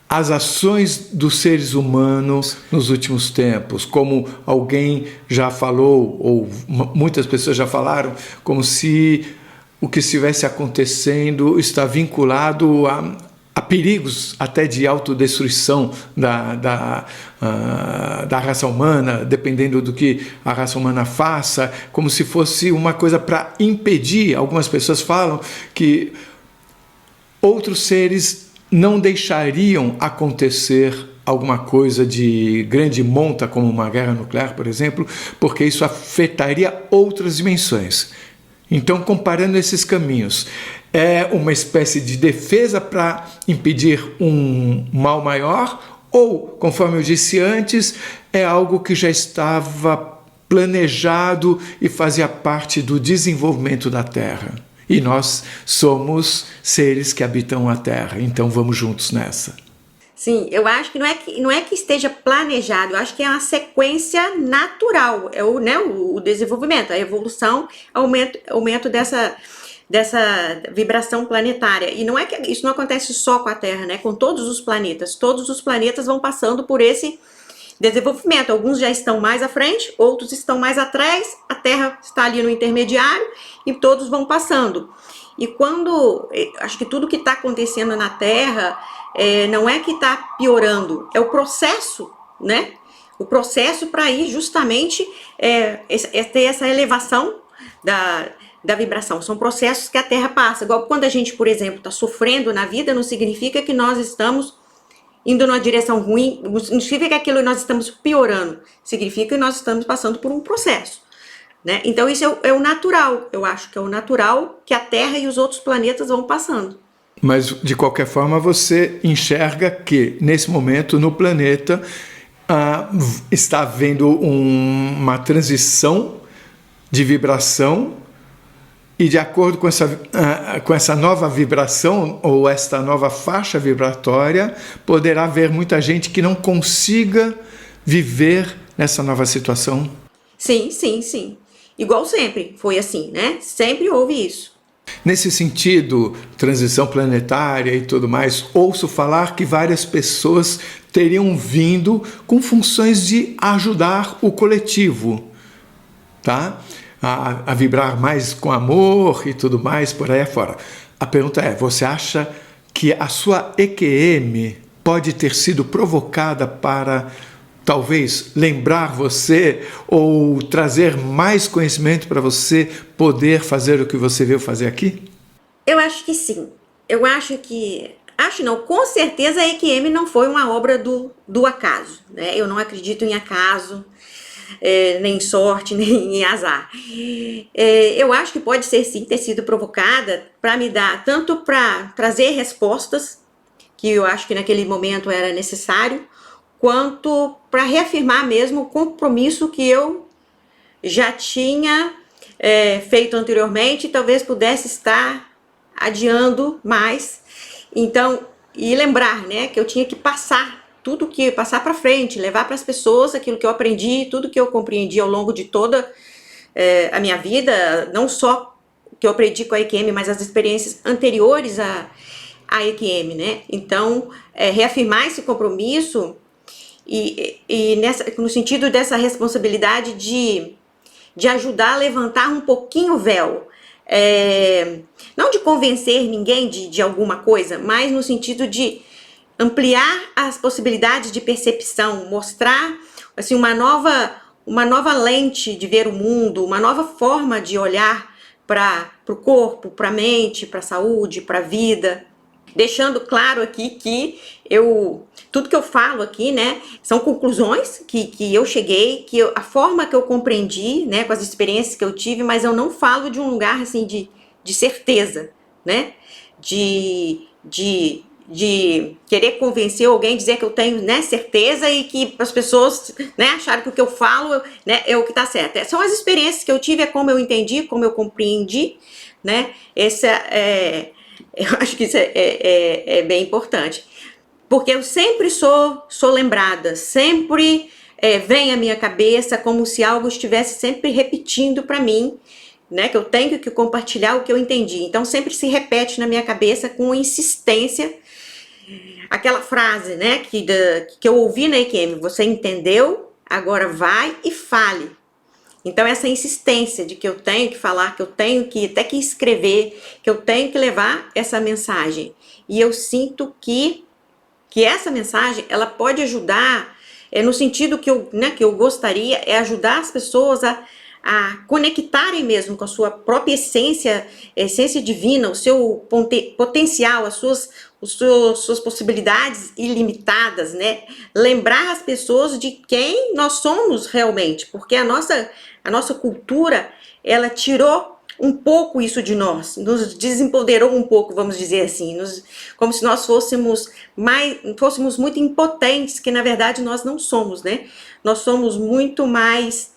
às ações dos seres humanos nos últimos tempos, como alguém já falou, ou muitas pessoas já falaram, como se o que estivesse acontecendo está vinculado a perigos até de autodestruição da raça humana, dependendo do que a raça humana faça, como se fosse uma coisa para impedir. Algumas pessoas falam que outros seres não deixariam acontecer alguma coisa de grande monta, como uma guerra nuclear, por exemplo, porque isso afetaria outras dimensões. Então, comparando esses caminhos, é uma espécie de defesa para impedir um mal maior, ou, conforme eu disse antes, é algo que já estava planejado e fazia parte do desenvolvimento da Terra. E nós somos seres que habitam a Terra, então vamos juntos nessa. Sim, eu acho que não é que esteja planejado, eu acho que é uma sequência natural, o desenvolvimento, a evolução, aumento dessa vibração planetária. E não é que isso não acontece só com a Terra, né? Com todos os planetas vão passando por esse desenvolvimento. Alguns já estão mais à frente, outros estão mais atrás, a Terra está ali no intermediário e todos vão passando. E acho que tudo que está acontecendo na Terra não é que está piorando, é o processo, né? O processo para ir justamente ter essa elevação da vibração. São processos que a Terra passa. Igual quando a gente, por exemplo, está sofrendo na vida, não significa que nós estamos indo numa direção ruim, não significa que aquilo nós estamos piorando, significa que nós estamos passando por um processo, né? Então isso é o natural, eu acho que é o natural que a Terra e os outros planetas vão passando. Mas, de qualquer forma, você enxerga que, nesse momento, no planeta, está havendo uma transição de vibração, e de acordo com essa nova vibração, ou esta nova faixa vibratória, poderá haver muita gente que não consiga viver nessa nova situação? Sim, sim, sim. Igual sempre foi assim, né? Sempre houve isso. Nesse sentido, transição planetária e tudo mais, ouço falar que várias pessoas teriam vindo com funções de ajudar o coletivo, tá? A vibrar mais com amor e tudo mais por aí afora. A pergunta é, você acha que a sua EQM pode ter sido provocada para talvez lembrar você ou trazer mais conhecimento para você poder fazer o que você veio fazer aqui? Eu acho que sim. Eu acho que... Acho não, com certeza a EQM não foi uma obra do acaso, né? Eu não acredito em acaso, nem sorte, nem em azar. Eu acho que pode ser sim, ter sido provocada para me dar, tanto para trazer respostas, que eu acho que naquele momento era necessário, quanto para reafirmar mesmo o compromisso que eu já tinha feito anteriormente, talvez pudesse estar adiando mais. Então, e lembrar, né, que eu tinha que passar para frente, levar para as pessoas aquilo que eu aprendi, tudo que eu compreendi ao longo de toda a minha vida, não só o que eu aprendi com a EQM, mas as experiências anteriores à EQM, né? Então, reafirmar esse compromisso e no sentido dessa responsabilidade de ajudar a levantar um pouquinho o véu. Não de convencer ninguém de alguma coisa, mas no sentido de ampliar as possibilidades de percepção, mostrar assim, uma nova lente de ver o mundo, uma nova forma de olhar para o corpo, para a mente, para a saúde, para a vida. Deixando claro aqui que tudo que eu falo aqui, né, são conclusões que eu cheguei, a forma que eu compreendi, né, com as experiências que eu tive, mas eu não falo de um lugar, assim, de certeza, né, de querer convencer alguém, dizer que eu tenho, né, certeza e que as pessoas, né, acharam que o que eu falo, né, é o que tá certo. São as experiências que eu tive, é como eu entendi, como eu compreendi, né, eu acho que isso é bem importante, porque eu sempre sou lembrada, sempre vem à minha cabeça como se algo estivesse sempre repetindo para mim, né, que eu tenho que compartilhar o que eu entendi. Então sempre se repete na minha cabeça com insistência aquela frase, né, que eu ouvi na EQM: você entendeu, agora vai e fale. Então essa insistência de que eu tenho que falar, que eu tenho que até que escrever, que eu tenho que levar essa mensagem. E eu sinto que essa mensagem, ela pode ajudar, no sentido que eu gostaria, é ajudar as pessoas a conectarem mesmo com a sua própria essência divina, o seu potencial, as suas possibilidades ilimitadas, né? Lembrar as pessoas de quem nós somos realmente, porque a nossa cultura, ela tirou um pouco isso de nós, nos desempoderou um pouco, vamos dizer assim, como se nós fôssemos muito impotentes, que na verdade nós não somos, né? Nós somos muito mais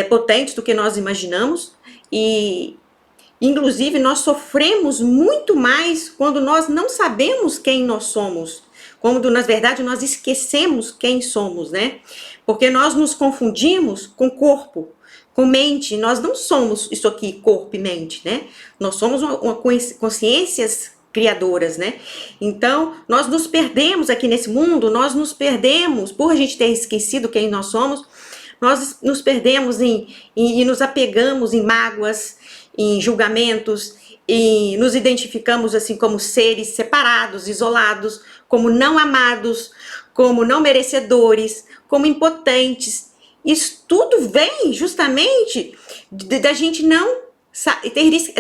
potentes do que nós imaginamos e, inclusive, nós sofremos muito mais quando nós não sabemos quem nós somos, quando, na verdade, nós esquecemos quem somos, né? Porque nós nos confundimos com corpo, com mente. Nós não somos isso aqui, corpo e mente, né? Nós somos consciências criadoras, né? Então, nós nos perdemos aqui nesse mundo, nós nos perdemos, por a gente ter esquecido quem nós somos, nós nos perdemos e nos apegamos em mágoas, em julgamentos, e nos identificamos assim como seres separados, isolados, como não amados, como não merecedores, como impotentes. Isso tudo vem justamente da gente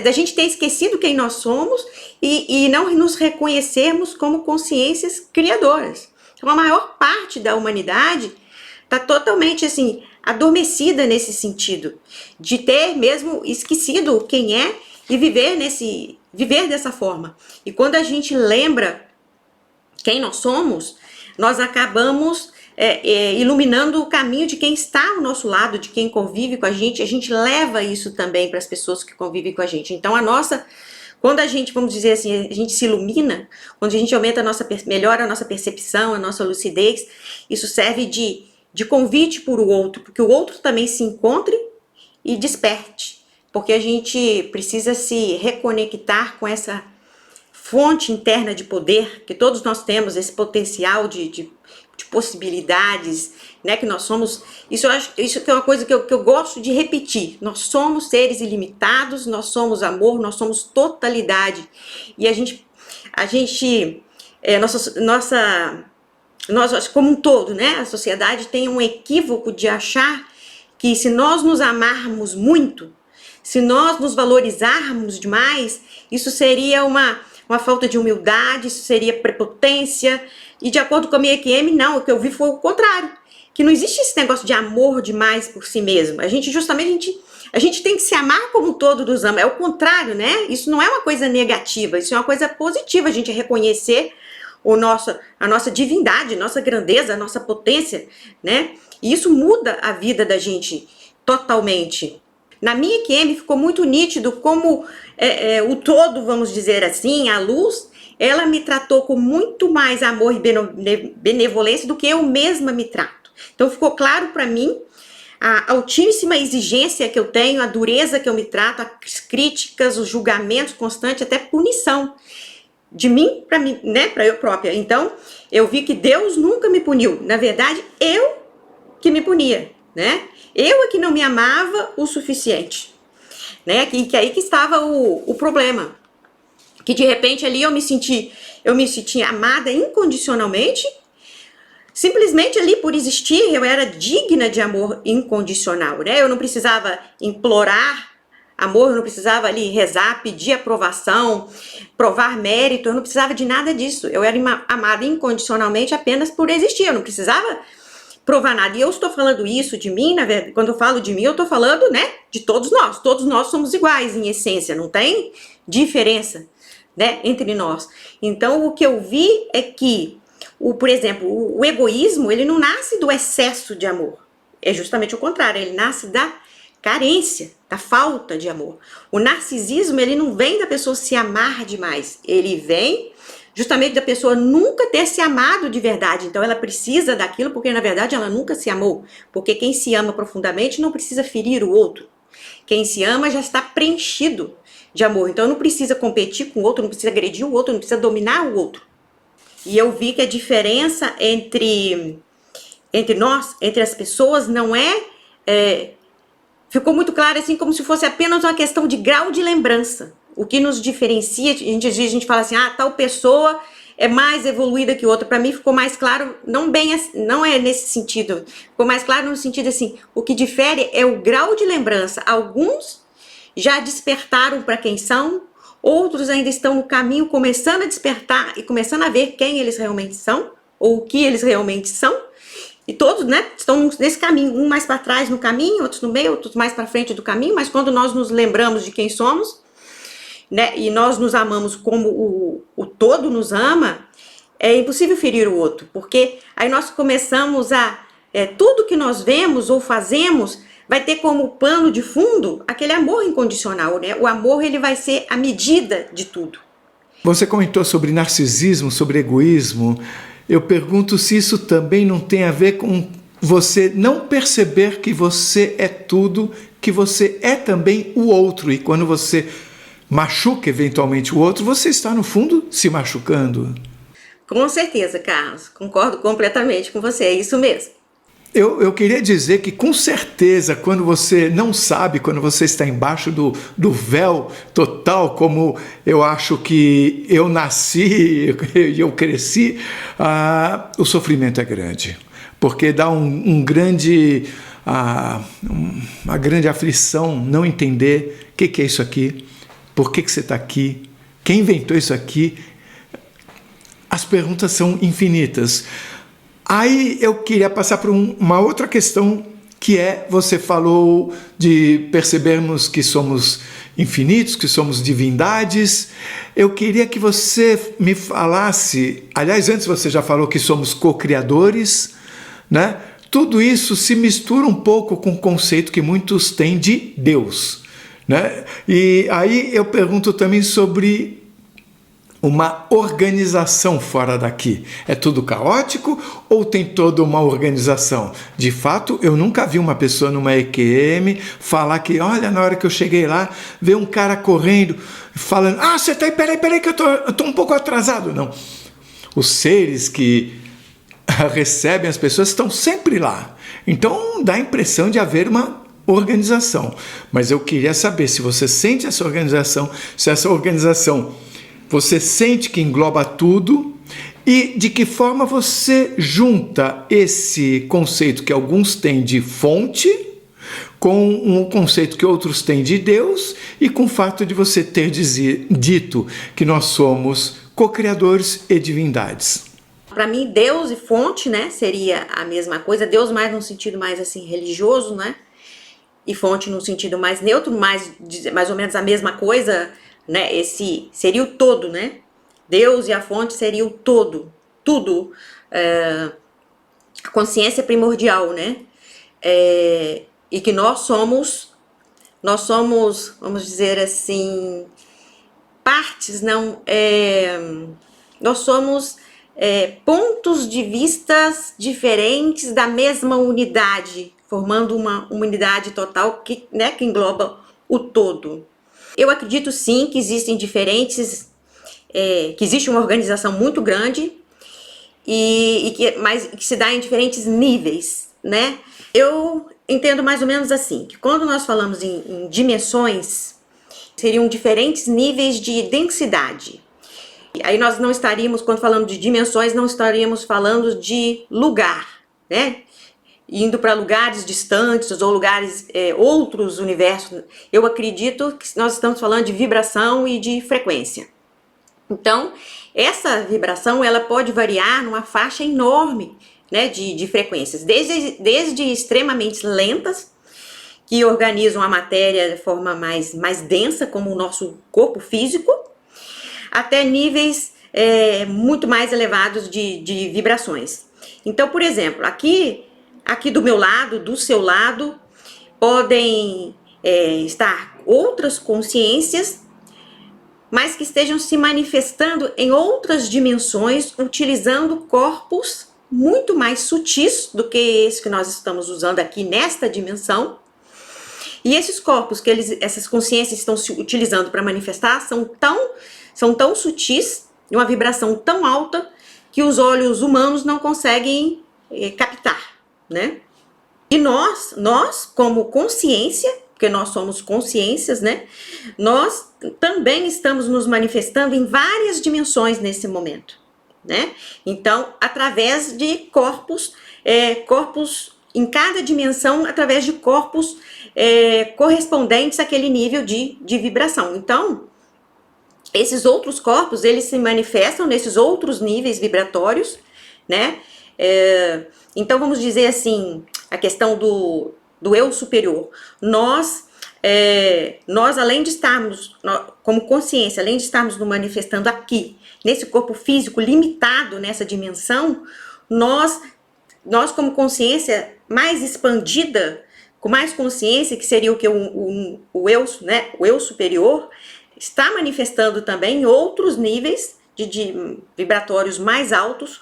da gente ter esquecido quem nós somos e não nos reconhecermos como consciências criadoras. Então, a maior parte da humanidade está totalmente assim adormecida nesse sentido, de ter mesmo esquecido quem é e viver dessa forma. E quando a gente lembra quem nós somos, nós acabamos iluminando o caminho de quem está ao nosso lado, de quem convive com a gente leva isso também para as pessoas que convivem com a gente. Então quando a gente, vamos dizer assim, a gente se ilumina, quando a gente melhora a nossa percepção, a nossa lucidez, isso serve de convite para o outro, porque o outro também se encontre e desperte, porque a gente precisa se reconectar com essa fonte interna de poder, que todos nós temos, esse potencial de possibilidades, né, que nós somos. Isso que é uma coisa que eu gosto de repetir: nós somos seres ilimitados, nós somos amor, nós somos totalidade, e nós, como um todo, né, a sociedade tem um equívoco de achar que se nós nos amarmos muito, se nós nos valorizarmos demais, isso seria uma falta de humildade, isso seria prepotência. E de acordo com a minha EQM, não, o que eu vi foi o contrário, que não existe esse negócio de amor demais por si mesmo. A gente tem que se amar como o todo nos ama, é o contrário, né? Isso não é uma coisa negativa, isso é uma coisa positiva, a gente reconhecer a nossa divindade, nossa grandeza, a nossa potência, né? E isso muda a vida da gente totalmente. Na minha EQM ficou muito nítido como o todo, vamos dizer assim, a luz, ela me tratou com muito mais amor e benevolência do que eu mesma me trato. Então ficou claro para mim a altíssima exigência que eu tenho, a dureza que eu me trato, as críticas, os julgamentos constantes, até punição de mim para mim, né, para eu própria. Então, eu vi que Deus nunca me puniu. Na verdade, eu que me punia, né? Eu é que não me amava o suficiente, né? Que aí que estava o problema. Que de repente ali eu me senti amada incondicionalmente. Simplesmente ali por existir, eu era digna de amor incondicional, né? Eu não precisava implorar amor, eu não precisava ali rezar, pedir aprovação, provar mérito, eu não precisava de nada disso. Eu era amada incondicionalmente apenas por existir, eu não precisava provar nada. E eu estou falando isso de mim, na verdade, quando eu falo de mim, eu estou falando, né, de todos nós somos iguais em essência, não tem diferença, né, entre nós. Então, o que eu vi é que por exemplo, o egoísmo, ele não nasce do excesso de amor. É justamente o contrário, ele nasce da carência, da falta de amor. O narcisismo, ele não vem da pessoa se amar demais. Ele vem justamente da pessoa nunca ter se amado de verdade. Então ela precisa daquilo porque, na verdade, ela nunca se amou. Porque quem se ama profundamente não precisa ferir o outro. Quem se ama já está preenchido de amor. Então não precisa competir com o outro, não precisa agredir o outro, não precisa dominar o outro. E eu vi que a diferença entre nós, entre as pessoas, não ficou muito claro assim, como se fosse apenas uma questão de grau de lembrança. O que nos diferencia, a gente fala assim, tal pessoa é mais evoluída que outra. Para mim ficou mais claro, não é nesse sentido, ficou mais claro no sentido assim, o que difere é o grau de lembrança. Alguns já despertaram para quem são, outros ainda estão no caminho, começando a despertar e começando a ver quem eles realmente são, ou o que eles realmente são. E todos, né, estão nesse caminho, um mais para trás no caminho, outros no meio, outros mais para frente do caminho. Mas quando nós nos lembramos de quem somos, né, e nós nos amamos como o todo nos ama, é impossível ferir o outro. Porque aí nós começamos tudo que nós vemos ou fazemos vai ter como pano de fundo aquele amor incondicional, né? O amor, ele vai ser a medida de tudo. Você comentou sobre narcisismo, sobre egoísmo. Eu pergunto se isso também não tem a ver com você não perceber que você é tudo, que você é também o outro. E quando você machuca eventualmente o outro, você está, no fundo, se machucando. Com certeza, Carlos. Concordo completamente com você. É isso mesmo. Eu queria dizer que, com certeza, quando você não sabe, quando você está embaixo do véu total, como eu acho que eu nasci e eu cresci, o sofrimento é grande. Porque dá uma grande aflição não entender o que é isso aqui, por que você está aqui, quem inventou isso aqui. As perguntas são infinitas. Aí eu queria passar por uma outra questão, que você falou de percebermos que somos infinitos, que somos divindades. Eu queria que você me falasse, aliás, antes você já falou que somos co-criadores, né? Tudo isso se mistura um pouco com o conceito que muitos têm de Deus, né? E aí eu pergunto também sobre uma organização fora daqui. É tudo caótico ou tem toda uma organização? De fato, eu nunca vi uma pessoa numa EQM falar que, olha, na hora que eu cheguei lá, veio um cara correndo, falando, você tá aí, peraí que eu tô um pouco atrasado. Não. Os seres que recebem as pessoas estão sempre lá. Então, dá a impressão de haver uma organização. Mas eu queria saber se você sente essa organização, se essa organização você sente que engloba tudo e de que forma você junta esse conceito que alguns têm de fonte com um conceito que outros têm de Deus e com o fato de você ter dito que nós somos co-criadores e divindades. Para mim, Deus e fonte, né, seria a mesma coisa. Deus mais num sentido mais assim religioso, né? E fonte num sentido mais neutro, mais ou menos a mesma coisa. Né, esse seria o todo, né? Deus e a fonte seria o todo, tudo. A consciência primordial, né? E que nós somos, vamos dizer assim, partes, não, nós somos pontos de vistas diferentes da mesma unidade, formando uma unidade total que, né, que engloba o todo. Eu acredito sim que existem diferentes, que existe uma organização muito grande mas que se dá em diferentes níveis, né? Eu entendo mais ou menos assim, que quando nós falamos em dimensões, seriam diferentes níveis de densidade. Aí nós não estaríamos, quando falamos de dimensões, não estaríamos falando de lugar, né? Indo para lugares distantes ou lugares, outros universos. Eu acredito que nós estamos falando de vibração e de frequência. Então, essa vibração ela pode variar numa faixa enorme, né, de frequências, desde extremamente lentas, que organizam a matéria de forma mais densa, como o nosso corpo físico, até níveis muito mais elevados de vibrações. Então, por exemplo, aqui do meu lado, do seu lado, podem estar outras consciências, mas que estejam se manifestando em outras dimensões, utilizando corpos muito mais sutis do que esse que nós estamos usando aqui nesta dimensão. E esses corpos que essas consciências estão se utilizando para manifestar são tão sutis, de uma vibração tão alta, que os olhos humanos não conseguem captar, né? E nós como consciência, porque nós somos consciências, né? Nós também estamos nos manifestando em várias dimensões nesse momento, né? Então, através de corpos em cada dimensão, através de corpos correspondentes àquele nível de vibração. Então, esses outros corpos, eles se manifestam nesses outros níveis vibratórios, né? Então, vamos dizer assim, a questão do eu superior. Nós além de estarmos, como consciência, além de estarmos nos manifestando aqui, nesse corpo físico limitado, nessa dimensão, nós como consciência mais expandida, com mais consciência, que seria o que o eu, né, o eu superior, está manifestando também em outros níveis de vibratórios mais altos,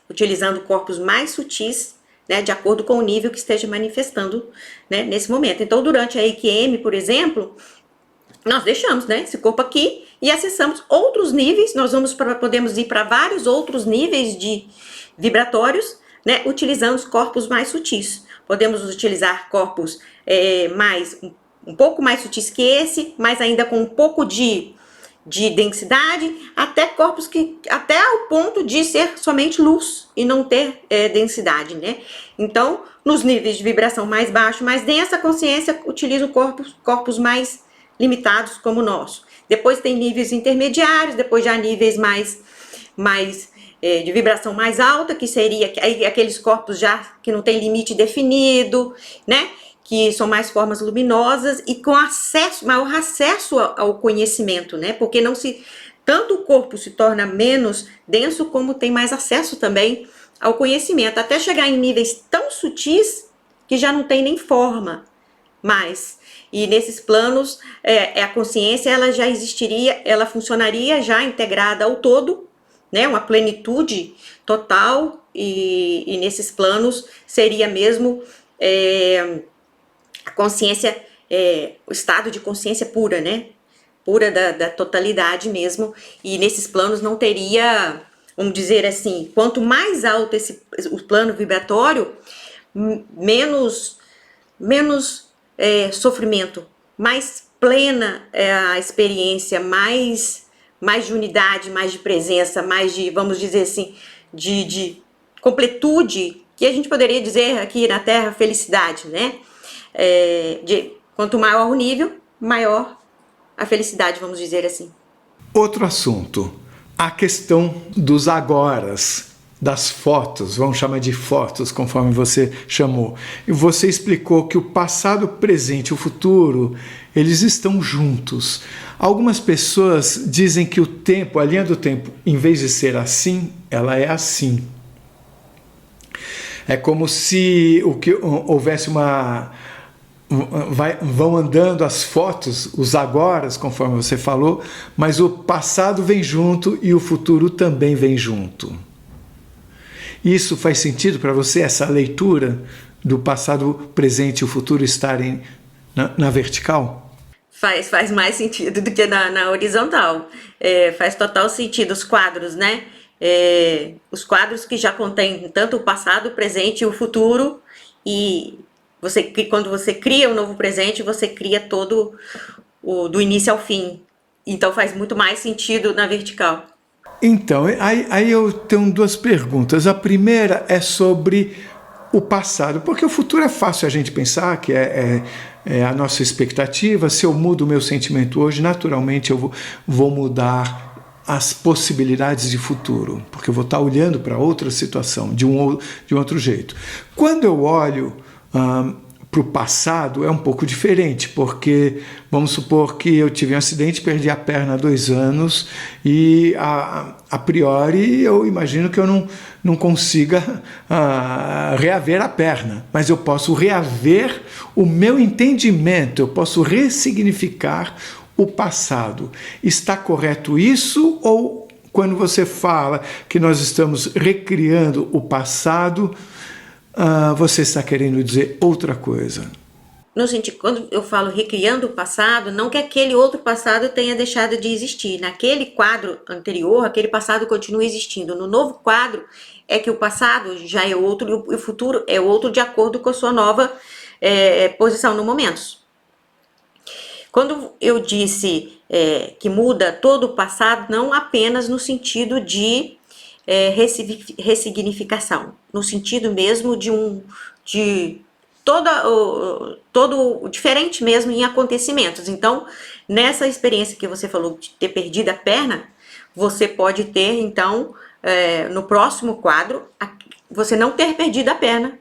utilizando corpos mais sutis, né, de acordo com o nível que esteja manifestando, né, nesse momento. Então, durante a EQM, por exemplo, nós deixamos, né, esse corpo aqui e acessamos outros níveis. Nós podemos ir para vários outros níveis de vibratórios, né, utilizando os corpos mais sutis. Podemos utilizar corpos um pouco mais sutis que esse, mas ainda com um pouco de densidade, até corpos até ao ponto de ser somente luz e não ter densidade, né? Então, nos níveis de vibração mais baixo, mais densa, a consciência utiliza corpos mais limitados como o nosso. Depois tem níveis intermediários, depois já níveis mais de vibração mais alta, que seria aqueles corpos já que não tem limite definido, né? Que são mais formas luminosas e com maior acesso ao conhecimento, né? Porque tanto o corpo se torna menos denso, como tem mais acesso também ao conhecimento, até chegar em níveis tão sutis que já não tem nem forma mais. E nesses planos, a consciência ela já existiria, ela funcionaria já integrada ao todo, né? Uma plenitude total, e nesses planos seria mesmo a consciência, o estado de consciência pura, né? Pura da totalidade mesmo. E nesses planos não teria, vamos dizer assim, quanto mais alto o plano vibratório, menos sofrimento, mais plena a experiência, mais de unidade, mais de presença, mais de, vamos dizer assim, de completude, que a gente poderia dizer aqui na Terra, felicidade, né? Quanto maior o nível, maior a felicidade, vamos dizer assim. Outro assunto, a questão dos agoras, das fotos, vamos chamar de fotos, conforme você chamou. E você explicou que o passado, o presente e o futuro, eles estão juntos. Algumas pessoas dizem que o tempo, a linha do tempo, em vez de ser assim, ela é assim. É como se houvesse vão andando as fotos, os agoras, conforme você falou, mas o passado vem junto e o futuro também vem junto. Isso faz sentido para você, essa leitura do passado, presente e o futuro estarem na vertical? Faz mais sentido do que na horizontal. Faz total sentido os quadros, né? Os quadros que já contêm tanto o passado, o presente e o futuro, e quando você cria um novo presente, você cria todo do início ao fim. Então faz muito mais sentido na vertical. Então, aí eu tenho duas perguntas. A primeira é sobre o passado, porque o futuro é fácil a gente pensar, que é a nossa expectativa. Se eu mudo o meu sentimento hoje, naturalmente eu vou mudar as possibilidades de futuro, porque eu vou estar olhando para outra situação, de um outro jeito. Quando eu olho para o passado, é um pouco diferente, porque vamos supor que eu tive um acidente, perdi a perna há 2 anos e a priori eu imagino que eu não consiga reaver a perna, mas eu posso reaver o meu entendimento, eu posso ressignificar o passado. Está correto isso, ou quando você fala que nós estamos recriando o passado, você está querendo dizer outra coisa? No sentido, quando eu falo recriando o passado, não que aquele outro passado tenha deixado de existir. Naquele quadro anterior, aquele passado continua existindo. No novo quadro, é que o passado já é outro e o futuro é outro de acordo com a sua nova posição no momento. Quando eu disse que muda todo o passado, não apenas no sentido de ressignificação, no sentido mesmo de todo diferente mesmo em acontecimentos. Então, nessa experiência que você falou de ter perdido a perna, você pode ter, então, no próximo quadro, você não ter perdido a perna.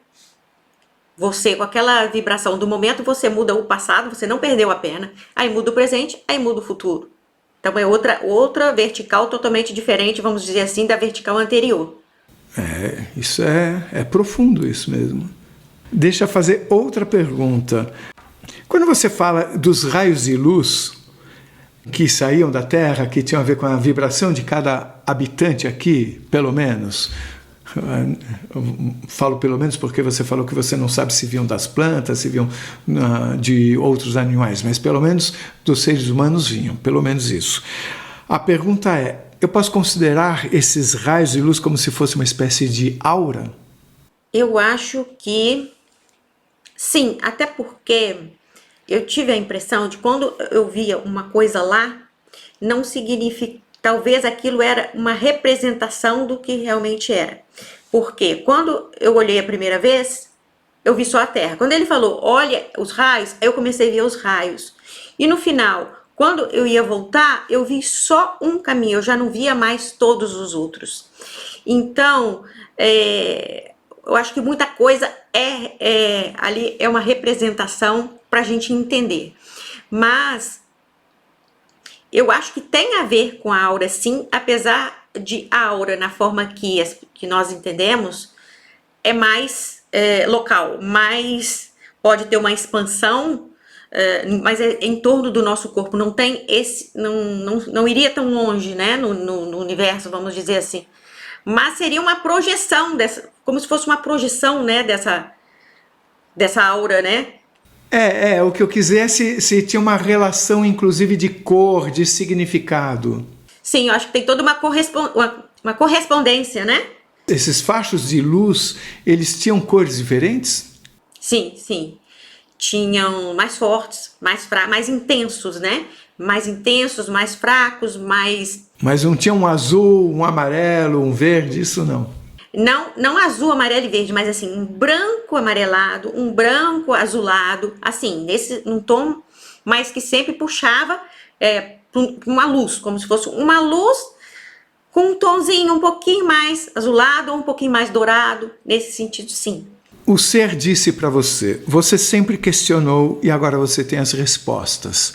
Você, com aquela vibração do momento, você muda o passado, você não perdeu a perna, aí muda o presente, aí muda o futuro. Então é outra vertical totalmente diferente, vamos dizer assim, da vertical anterior. Isso é profundo isso mesmo. Deixa eu fazer outra pergunta. Quando você fala dos raios de luz que saíam da Terra, que tinham a ver com a vibração de cada habitante aqui, pelo menos, falo pelo menos porque você falou que você não sabe se vinham das plantas, se vinham de outros animais, mas pelo menos dos seres humanos vinham, pelo menos isso. A pergunta é, eu posso considerar esses raios de luz como se fosse uma espécie de aura? Eu acho que sim, até porque eu tive a impressão de quando eu via uma coisa lá, não significa, talvez aquilo era uma representação do que realmente era. Porque quando eu olhei a primeira vez, eu vi só a Terra. Quando ele falou, olha os raios, eu comecei a ver os raios. E no final, quando eu ia voltar, eu vi só um caminho, eu já não via mais todos os outros. Então, eu acho que muita coisa ali é uma representação para a gente entender. Mas eu acho que tem a ver com a aura, sim, apesar de a aura, na forma que nós entendemos, é mais local, mais pode ter uma expansão, mas é em torno do nosso corpo, não tem não iria tão longe, né, no universo, vamos dizer assim. Mas seria uma projeção, como se fosse uma projeção, né, dessa aura, né? O que eu quis dizer é se tinha uma relação, inclusive, de cor, de significado. Sim, eu acho que tem toda uma correspondência, né? Esses fachos de luz, eles tinham cores diferentes? Sim, sim. Tinham mais fortes, mais intensos, né? Mais intensos, mais fracos, mais... Mas não tinha um azul, um amarelo, um verde, isso não? Não azul, amarelo e verde, mas assim, um branco amarelado, um branco azulado, assim, num tom, mas que sempre puxava uma luz, como se fosse uma luz com um tomzinho um pouquinho mais azulado ou um pouquinho mais dourado, nesse sentido, sim. o ser disse para você, você sempre questionou e agora você tem as respostas.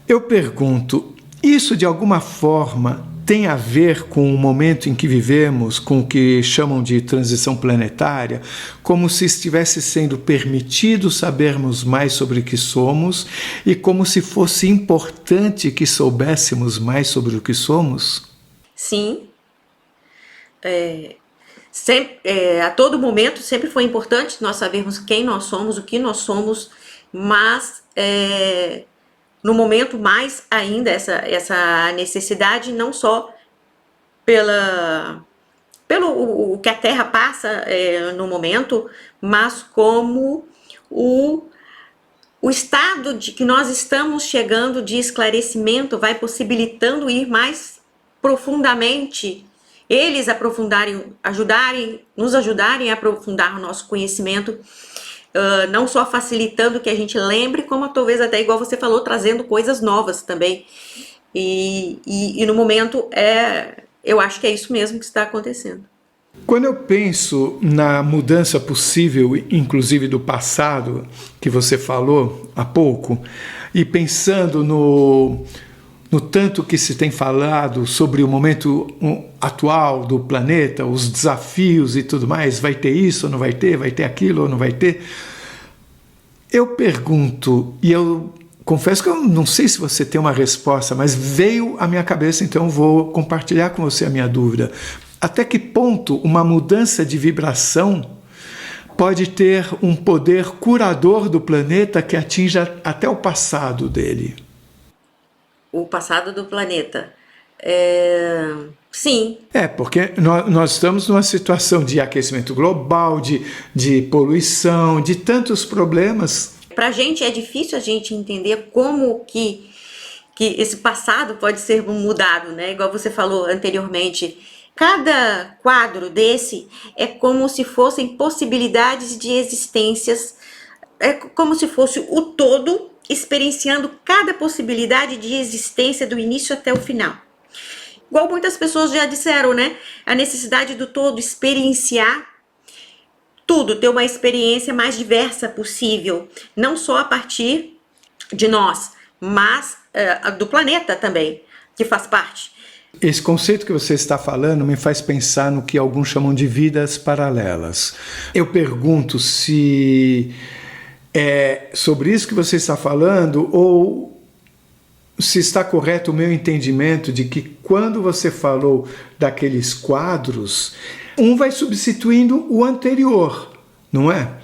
Eu pergunto, isso de alguma forma tem a ver com o momento em que vivemos, com o que chamam de transição planetária, como se estivesse sendo permitido sabermos mais sobre o que somos e como se fosse importante que soubéssemos mais sobre o que somos? Sim. A todo momento sempre foi importante nós sabermos quem nós somos, o que nós somos, mas no momento mais ainda essa necessidade, não só pelo o que a Terra passa no momento, mas como o estado de que nós estamos chegando de esclarecimento vai possibilitando ir mais profundamente, eles nos ajudarem a aprofundar o nosso conhecimento, não só facilitando que a gente lembre, como talvez até, igual você falou, trazendo coisas novas também. E no momento, eu acho que é isso mesmo que está acontecendo. Quando eu penso na mudança possível, inclusive do passado, que você falou há pouco, e pensando no tanto que se tem falado sobre o momento atual do planeta, os desafios e tudo mais, vai ter isso ou não vai ter aquilo ou não vai ter, eu pergunto, e eu confesso que eu não sei se você tem uma resposta, mas veio à minha cabeça, então vou compartilhar com você a minha dúvida. Até que ponto uma mudança de vibração pode ter um poder curador do planeta que atinja até o passado dele? O passado do planeta. Sim. Porque nós estamos numa situação de aquecimento global, de poluição, de tantos problemas. Para a gente é difícil a gente entender como que esse passado pode ser mudado, né? Igual você falou anteriormente. Cada quadro desse é como se fossem possibilidades de existências, é como se fosse o todo experienciando cada possibilidade de existência do início até o final. Igual muitas pessoas já disseram, né? A necessidade do todo experienciar tudo, ter uma experiência mais diversa possível, não só a partir de nós, mas do planeta também, que faz parte. Esse conceito que você está falando me faz pensar no que alguns chamam de vidas paralelas. Eu pergunto se é sobre isso que você está falando ou se está correto o meu entendimento de que quando você falou daqueles quadros, um vai substituindo o anterior, não é?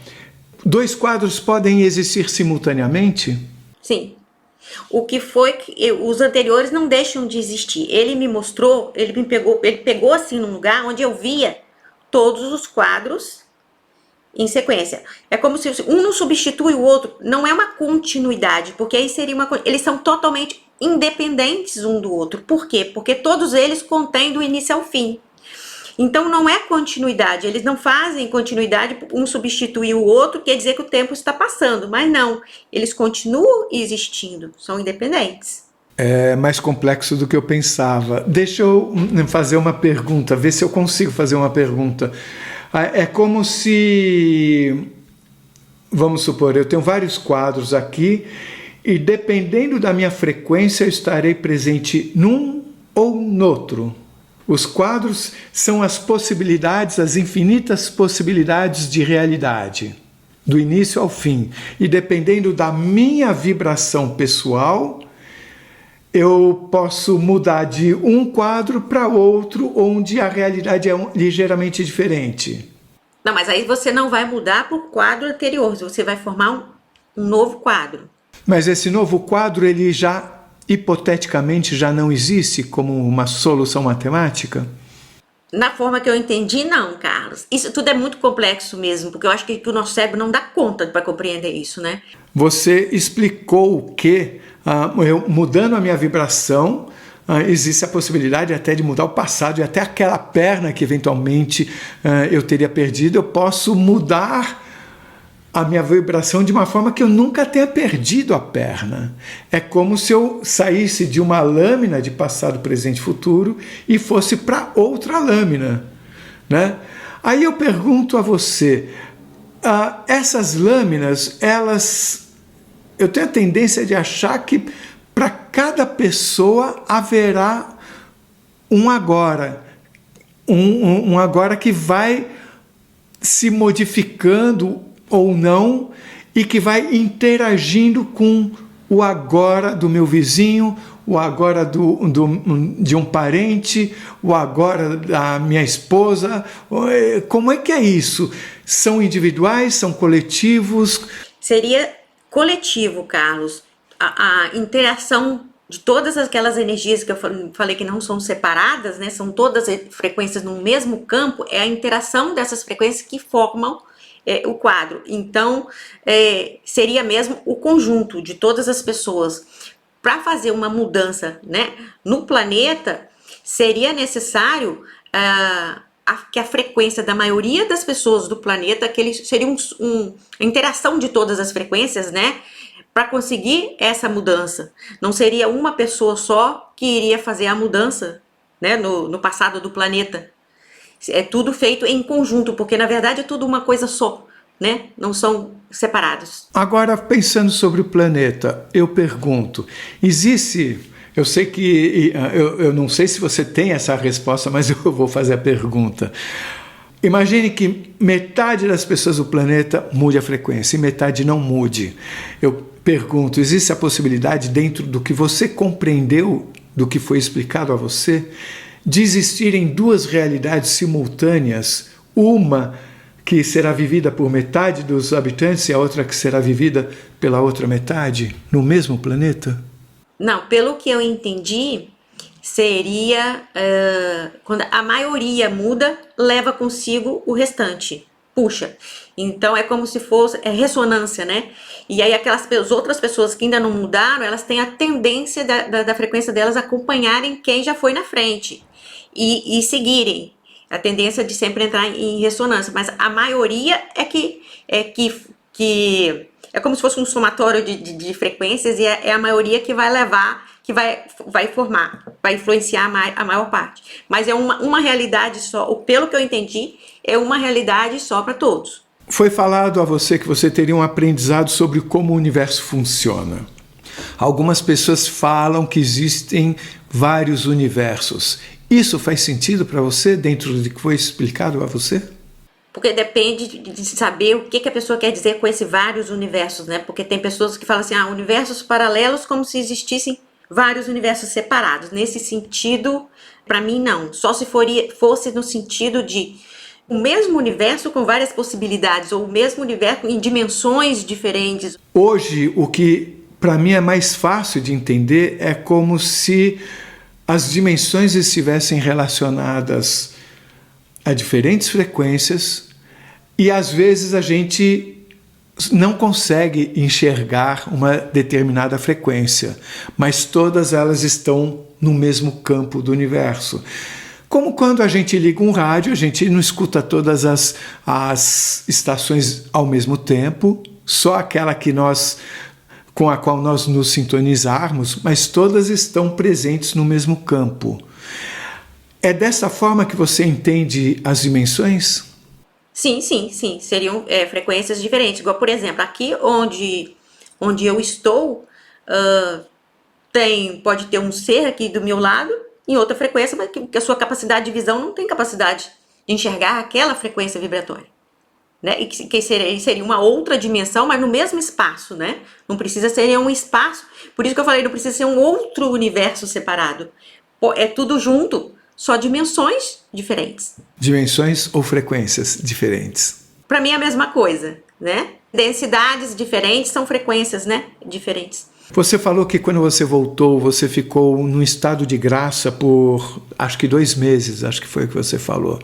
Dois quadros podem existir simultaneamente? Sim. O que foi que os anteriores não deixam de existir. Ele me mostrou, ele pegou assim num lugar onde eu via todos os quadros em sequência. É como se um não substitui o outro, não é uma continuidade, porque aí seria eles são totalmente independentes um do outro. Por quê? Porque todos eles contêm do início ao fim. Então não é continuidade, eles não fazem continuidade, um substituir o outro, quer dizer que o tempo está passando, mas não, eles continuam existindo, são independentes. É mais complexo do que eu pensava. Deixa eu fazer uma pergunta, ver se eu consigo fazer uma pergunta. É como se, vamos supor, eu tenho vários quadros aqui e dependendo da minha frequência eu estarei presente num ou noutro. Os quadros são as possibilidades, as infinitas possibilidades de realidade, do início ao fim. E dependendo da minha vibração pessoal, eu posso mudar de um quadro para outro, onde a realidade é ligeiramente diferente. Não, mas aí você não vai mudar para o quadro anterior, você vai formar um novo quadro. Mas esse novo quadro, ele já, hipoteticamente, já não existe como uma solução matemática? Na forma que eu entendi, não, Carlos. Isso tudo é muito complexo mesmo, porque eu acho que o nosso cérebro não dá conta para compreender isso, né? Você explicou que, eu, mudando a minha vibração, existe a possibilidade até de mudar o passado e até aquela perna que eventualmente eu teria perdido, eu posso mudar a minha vibração de uma forma que eu nunca tenha perdido a perna. É como se eu saísse de uma lâmina de passado, presente e futuro e fosse para outra lâmina, né? Aí eu pergunto a você, essas lâminas, eu tenho a tendência de achar que para cada pessoa haverá um agora, um agora que vai se modificando ou não e que vai interagindo com o agora do meu vizinho, o agora de um parente, o agora da minha esposa. Como é que é isso? São individuais, são coletivos? Seria coletivo, Carlos. A interação de todas aquelas energias que eu falei que não são separadas, né? São todas frequências no mesmo campo, é a interação dessas frequências que formam o quadro. Então, seria mesmo o conjunto de todas as pessoas. Para fazer uma mudança, né, no planeta, seria necessário que a frequência da maioria das pessoas do planeta, seria a interação de todas as frequências, né, para conseguir essa mudança. Não seria uma pessoa só que iria fazer a mudança, né, no passado do planeta. É tudo feito em conjunto, porque na verdade é tudo uma coisa só, né? Não são separados. Agora, pensando sobre o planeta, eu pergunto, eu sei que, eu não sei se você tem essa resposta, mas eu vou fazer a pergunta. Imagine que metade das pessoas do planeta mude a frequência e metade não mude. Eu pergunto, existe a possibilidade, dentro do que você compreendeu, do que foi explicado a você, de existirem duas realidades simultâneas, uma que será vivida por metade dos habitantes e a outra que será vivida pela outra metade, no mesmo planeta? Não, pelo que eu entendi, seria quando a maioria muda, leva consigo o restante, puxa. Então é como se fosse ressonância, né? E aí aquelas outras pessoas que ainda não mudaram, elas têm a tendência da frequência delas acompanharem quem já foi na frente e seguirem. A tendência de sempre entrar em ressonância, mas a maioria é como se fosse um somatório de frequências e é a maioria que vai levar, que vai formar, vai influenciar a maior parte. Mas é uma realidade só, pelo que eu entendi, é uma realidade só para todos. Foi falado a você que você teria um aprendizado sobre como o universo funciona. Algumas pessoas falam que existem vários universos. Isso faz sentido para você dentro do que foi explicado a você? Porque depende de saber o que a pessoa quer dizer com esses vários universos, né? Porque tem pessoas que falam assim, universos paralelos, como se existissem vários universos separados. Nesse sentido, para mim não. Só se fosse no sentido de o mesmo universo com várias possibilidades, ou o mesmo universo em dimensões diferentes. Hoje, o que para mim é mais fácil de entender é como se as dimensões estivessem relacionadas a diferentes frequências e às vezes a gente não consegue enxergar uma determinada frequência, mas todas elas estão no mesmo campo do universo. Como quando a gente liga um rádio, a gente não escuta todas as estações ao mesmo tempo, só aquela com a qual nós nos sintonizarmos, mas todas estão presentes no mesmo campo. É dessa forma que você entende as dimensões? Sim. Seriam frequências diferentes. Igual, por exemplo, aqui onde eu estou, pode ter um ser aqui do meu lado, em outra frequência, mas que a sua capacidade de visão não tem capacidade de enxergar aquela frequência vibratória. Né? E que seria uma outra dimensão, mas no mesmo espaço, né? Não precisa ser um espaço, por isso que eu falei, não precisa ser um outro universo separado. É tudo junto, só dimensões diferentes. Dimensões ou frequências diferentes? Para mim é a mesma coisa, né? Densidades diferentes são frequências, né? Diferentes. Você falou que quando você voltou, você ficou num estado de graça por, acho que 2 meses, acho que foi o que você falou.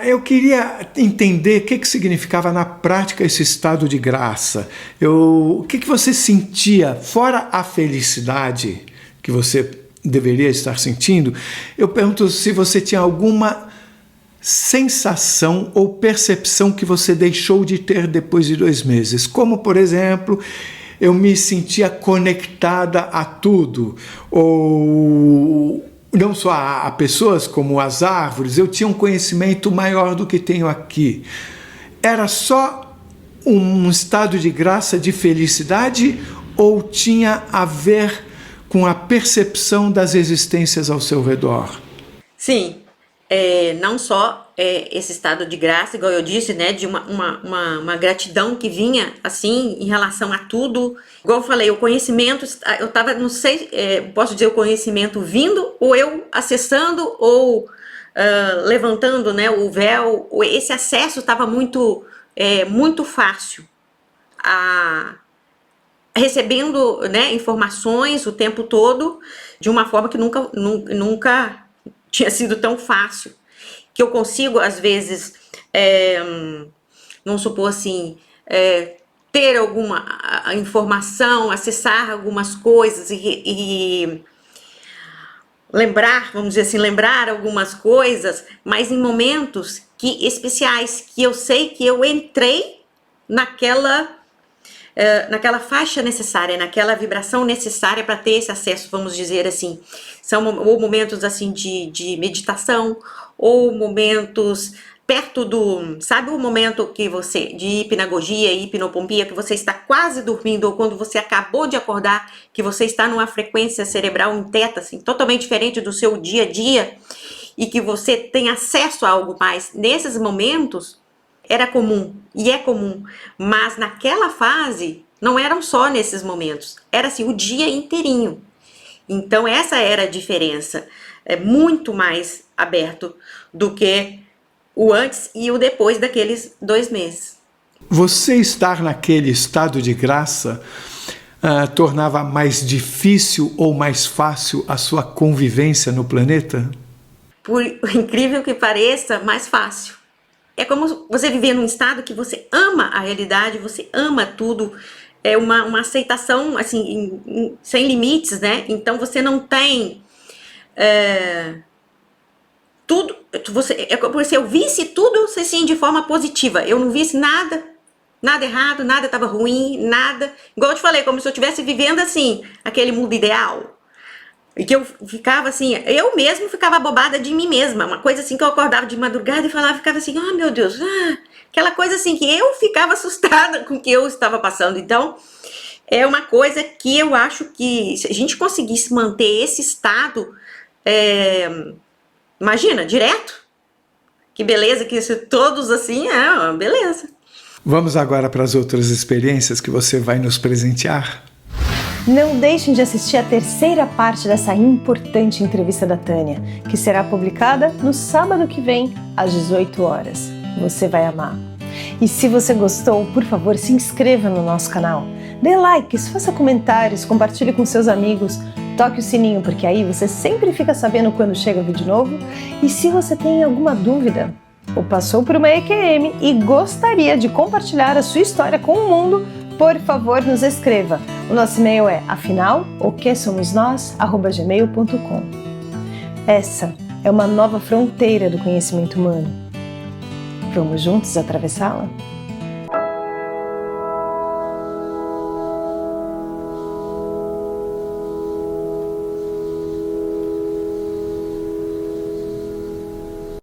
Eu queria entender o que significava na prática esse estado de graça. O que você sentia, fora a felicidade que você deveria estar sentindo, eu pergunto se você tinha alguma sensação ou percepção que você deixou de ter depois de 2 meses. Como, por exemplo, eu me sentia conectada a tudo, ou não só a pessoas como as árvores, eu tinha um conhecimento maior do que tenho aqui. era só um estado de graça, de felicidade, ou tinha a ver com a percepção das existências ao seu redor? Sim, não só esse estado de graça, igual eu disse, né, de uma gratidão que vinha, assim, em relação a tudo. Igual eu falei, o conhecimento, eu estava, não sei, posso dizer o conhecimento vindo, ou eu acessando, ou levantando, né, o véu. Esse acesso estava muito fácil, recebendo, né, informações o tempo todo, de uma forma que nunca tinha sido tão fácil, que eu consigo, às vezes, vamos supor assim, ter alguma informação, acessar algumas coisas e lembrar, vamos dizer assim, lembrar algumas coisas, mas em momentos especiais, que eu sei que eu entrei naquela faixa necessária, naquela vibração necessária para ter esse acesso, vamos dizer assim. São ou momentos assim de meditação, ou momentos perto sabe o momento que você, de hipnagogia e hipnopompia, que você está quase dormindo, ou quando você acabou de acordar, que você está numa frequência cerebral em teta, assim, totalmente diferente do seu dia a dia, e que você tem acesso a algo mais. Nesses momentos, era comum, e é comum, mas naquela fase, não eram só nesses momentos, era assim, o dia inteirinho. Então essa era a diferença, muito mais aberto do que o antes e o depois daqueles 2 meses. Você estar naquele estado de graça tornava mais difícil ou mais fácil a sua convivência no planeta? Por incrível que pareça, mais fácil. É como você viver num estado que você ama a realidade, você ama tudo, é uma aceitação assim, sem limites, né? Então você não tem tudo, é como se eu visse tudo assim, de forma positiva, eu não visse nada errado, nada estava ruim, nada, igual eu te falei, como se eu estivesse vivendo assim, aquele mundo ideal. E que eu ficava assim, eu mesmo ficava bobada de mim mesma, uma coisa assim que eu acordava de madrugada e ficava assim, ah, meu Deus, aquela coisa assim que eu ficava assustada com o que eu estava passando. Então, é uma coisa que eu acho que se a gente conseguisse manter esse estado, imagina, direto, que beleza, que isso, todos assim, beleza. Vamos agora para as outras experiências que você vai nos presentear? Não deixem de assistir a terceira parte dessa importante entrevista da Tânia, que será publicada no sábado que vem, às 18 horas. Você vai amar. E se você gostou, por favor, se inscreva no nosso canal. Dê likes, faça comentários, compartilhe com seus amigos, toque o sininho, porque aí você sempre fica sabendo quando chega vídeo novo. E se você tem alguma dúvida, ou passou por uma EQM e gostaria de compartilhar a sua história com o mundo, por favor, nos escreva. O nosso e-mail é afinal-o-que-somos-nós@gmail.com. Essa é uma nova fronteira do conhecimento humano. Vamos juntos atravessá-la?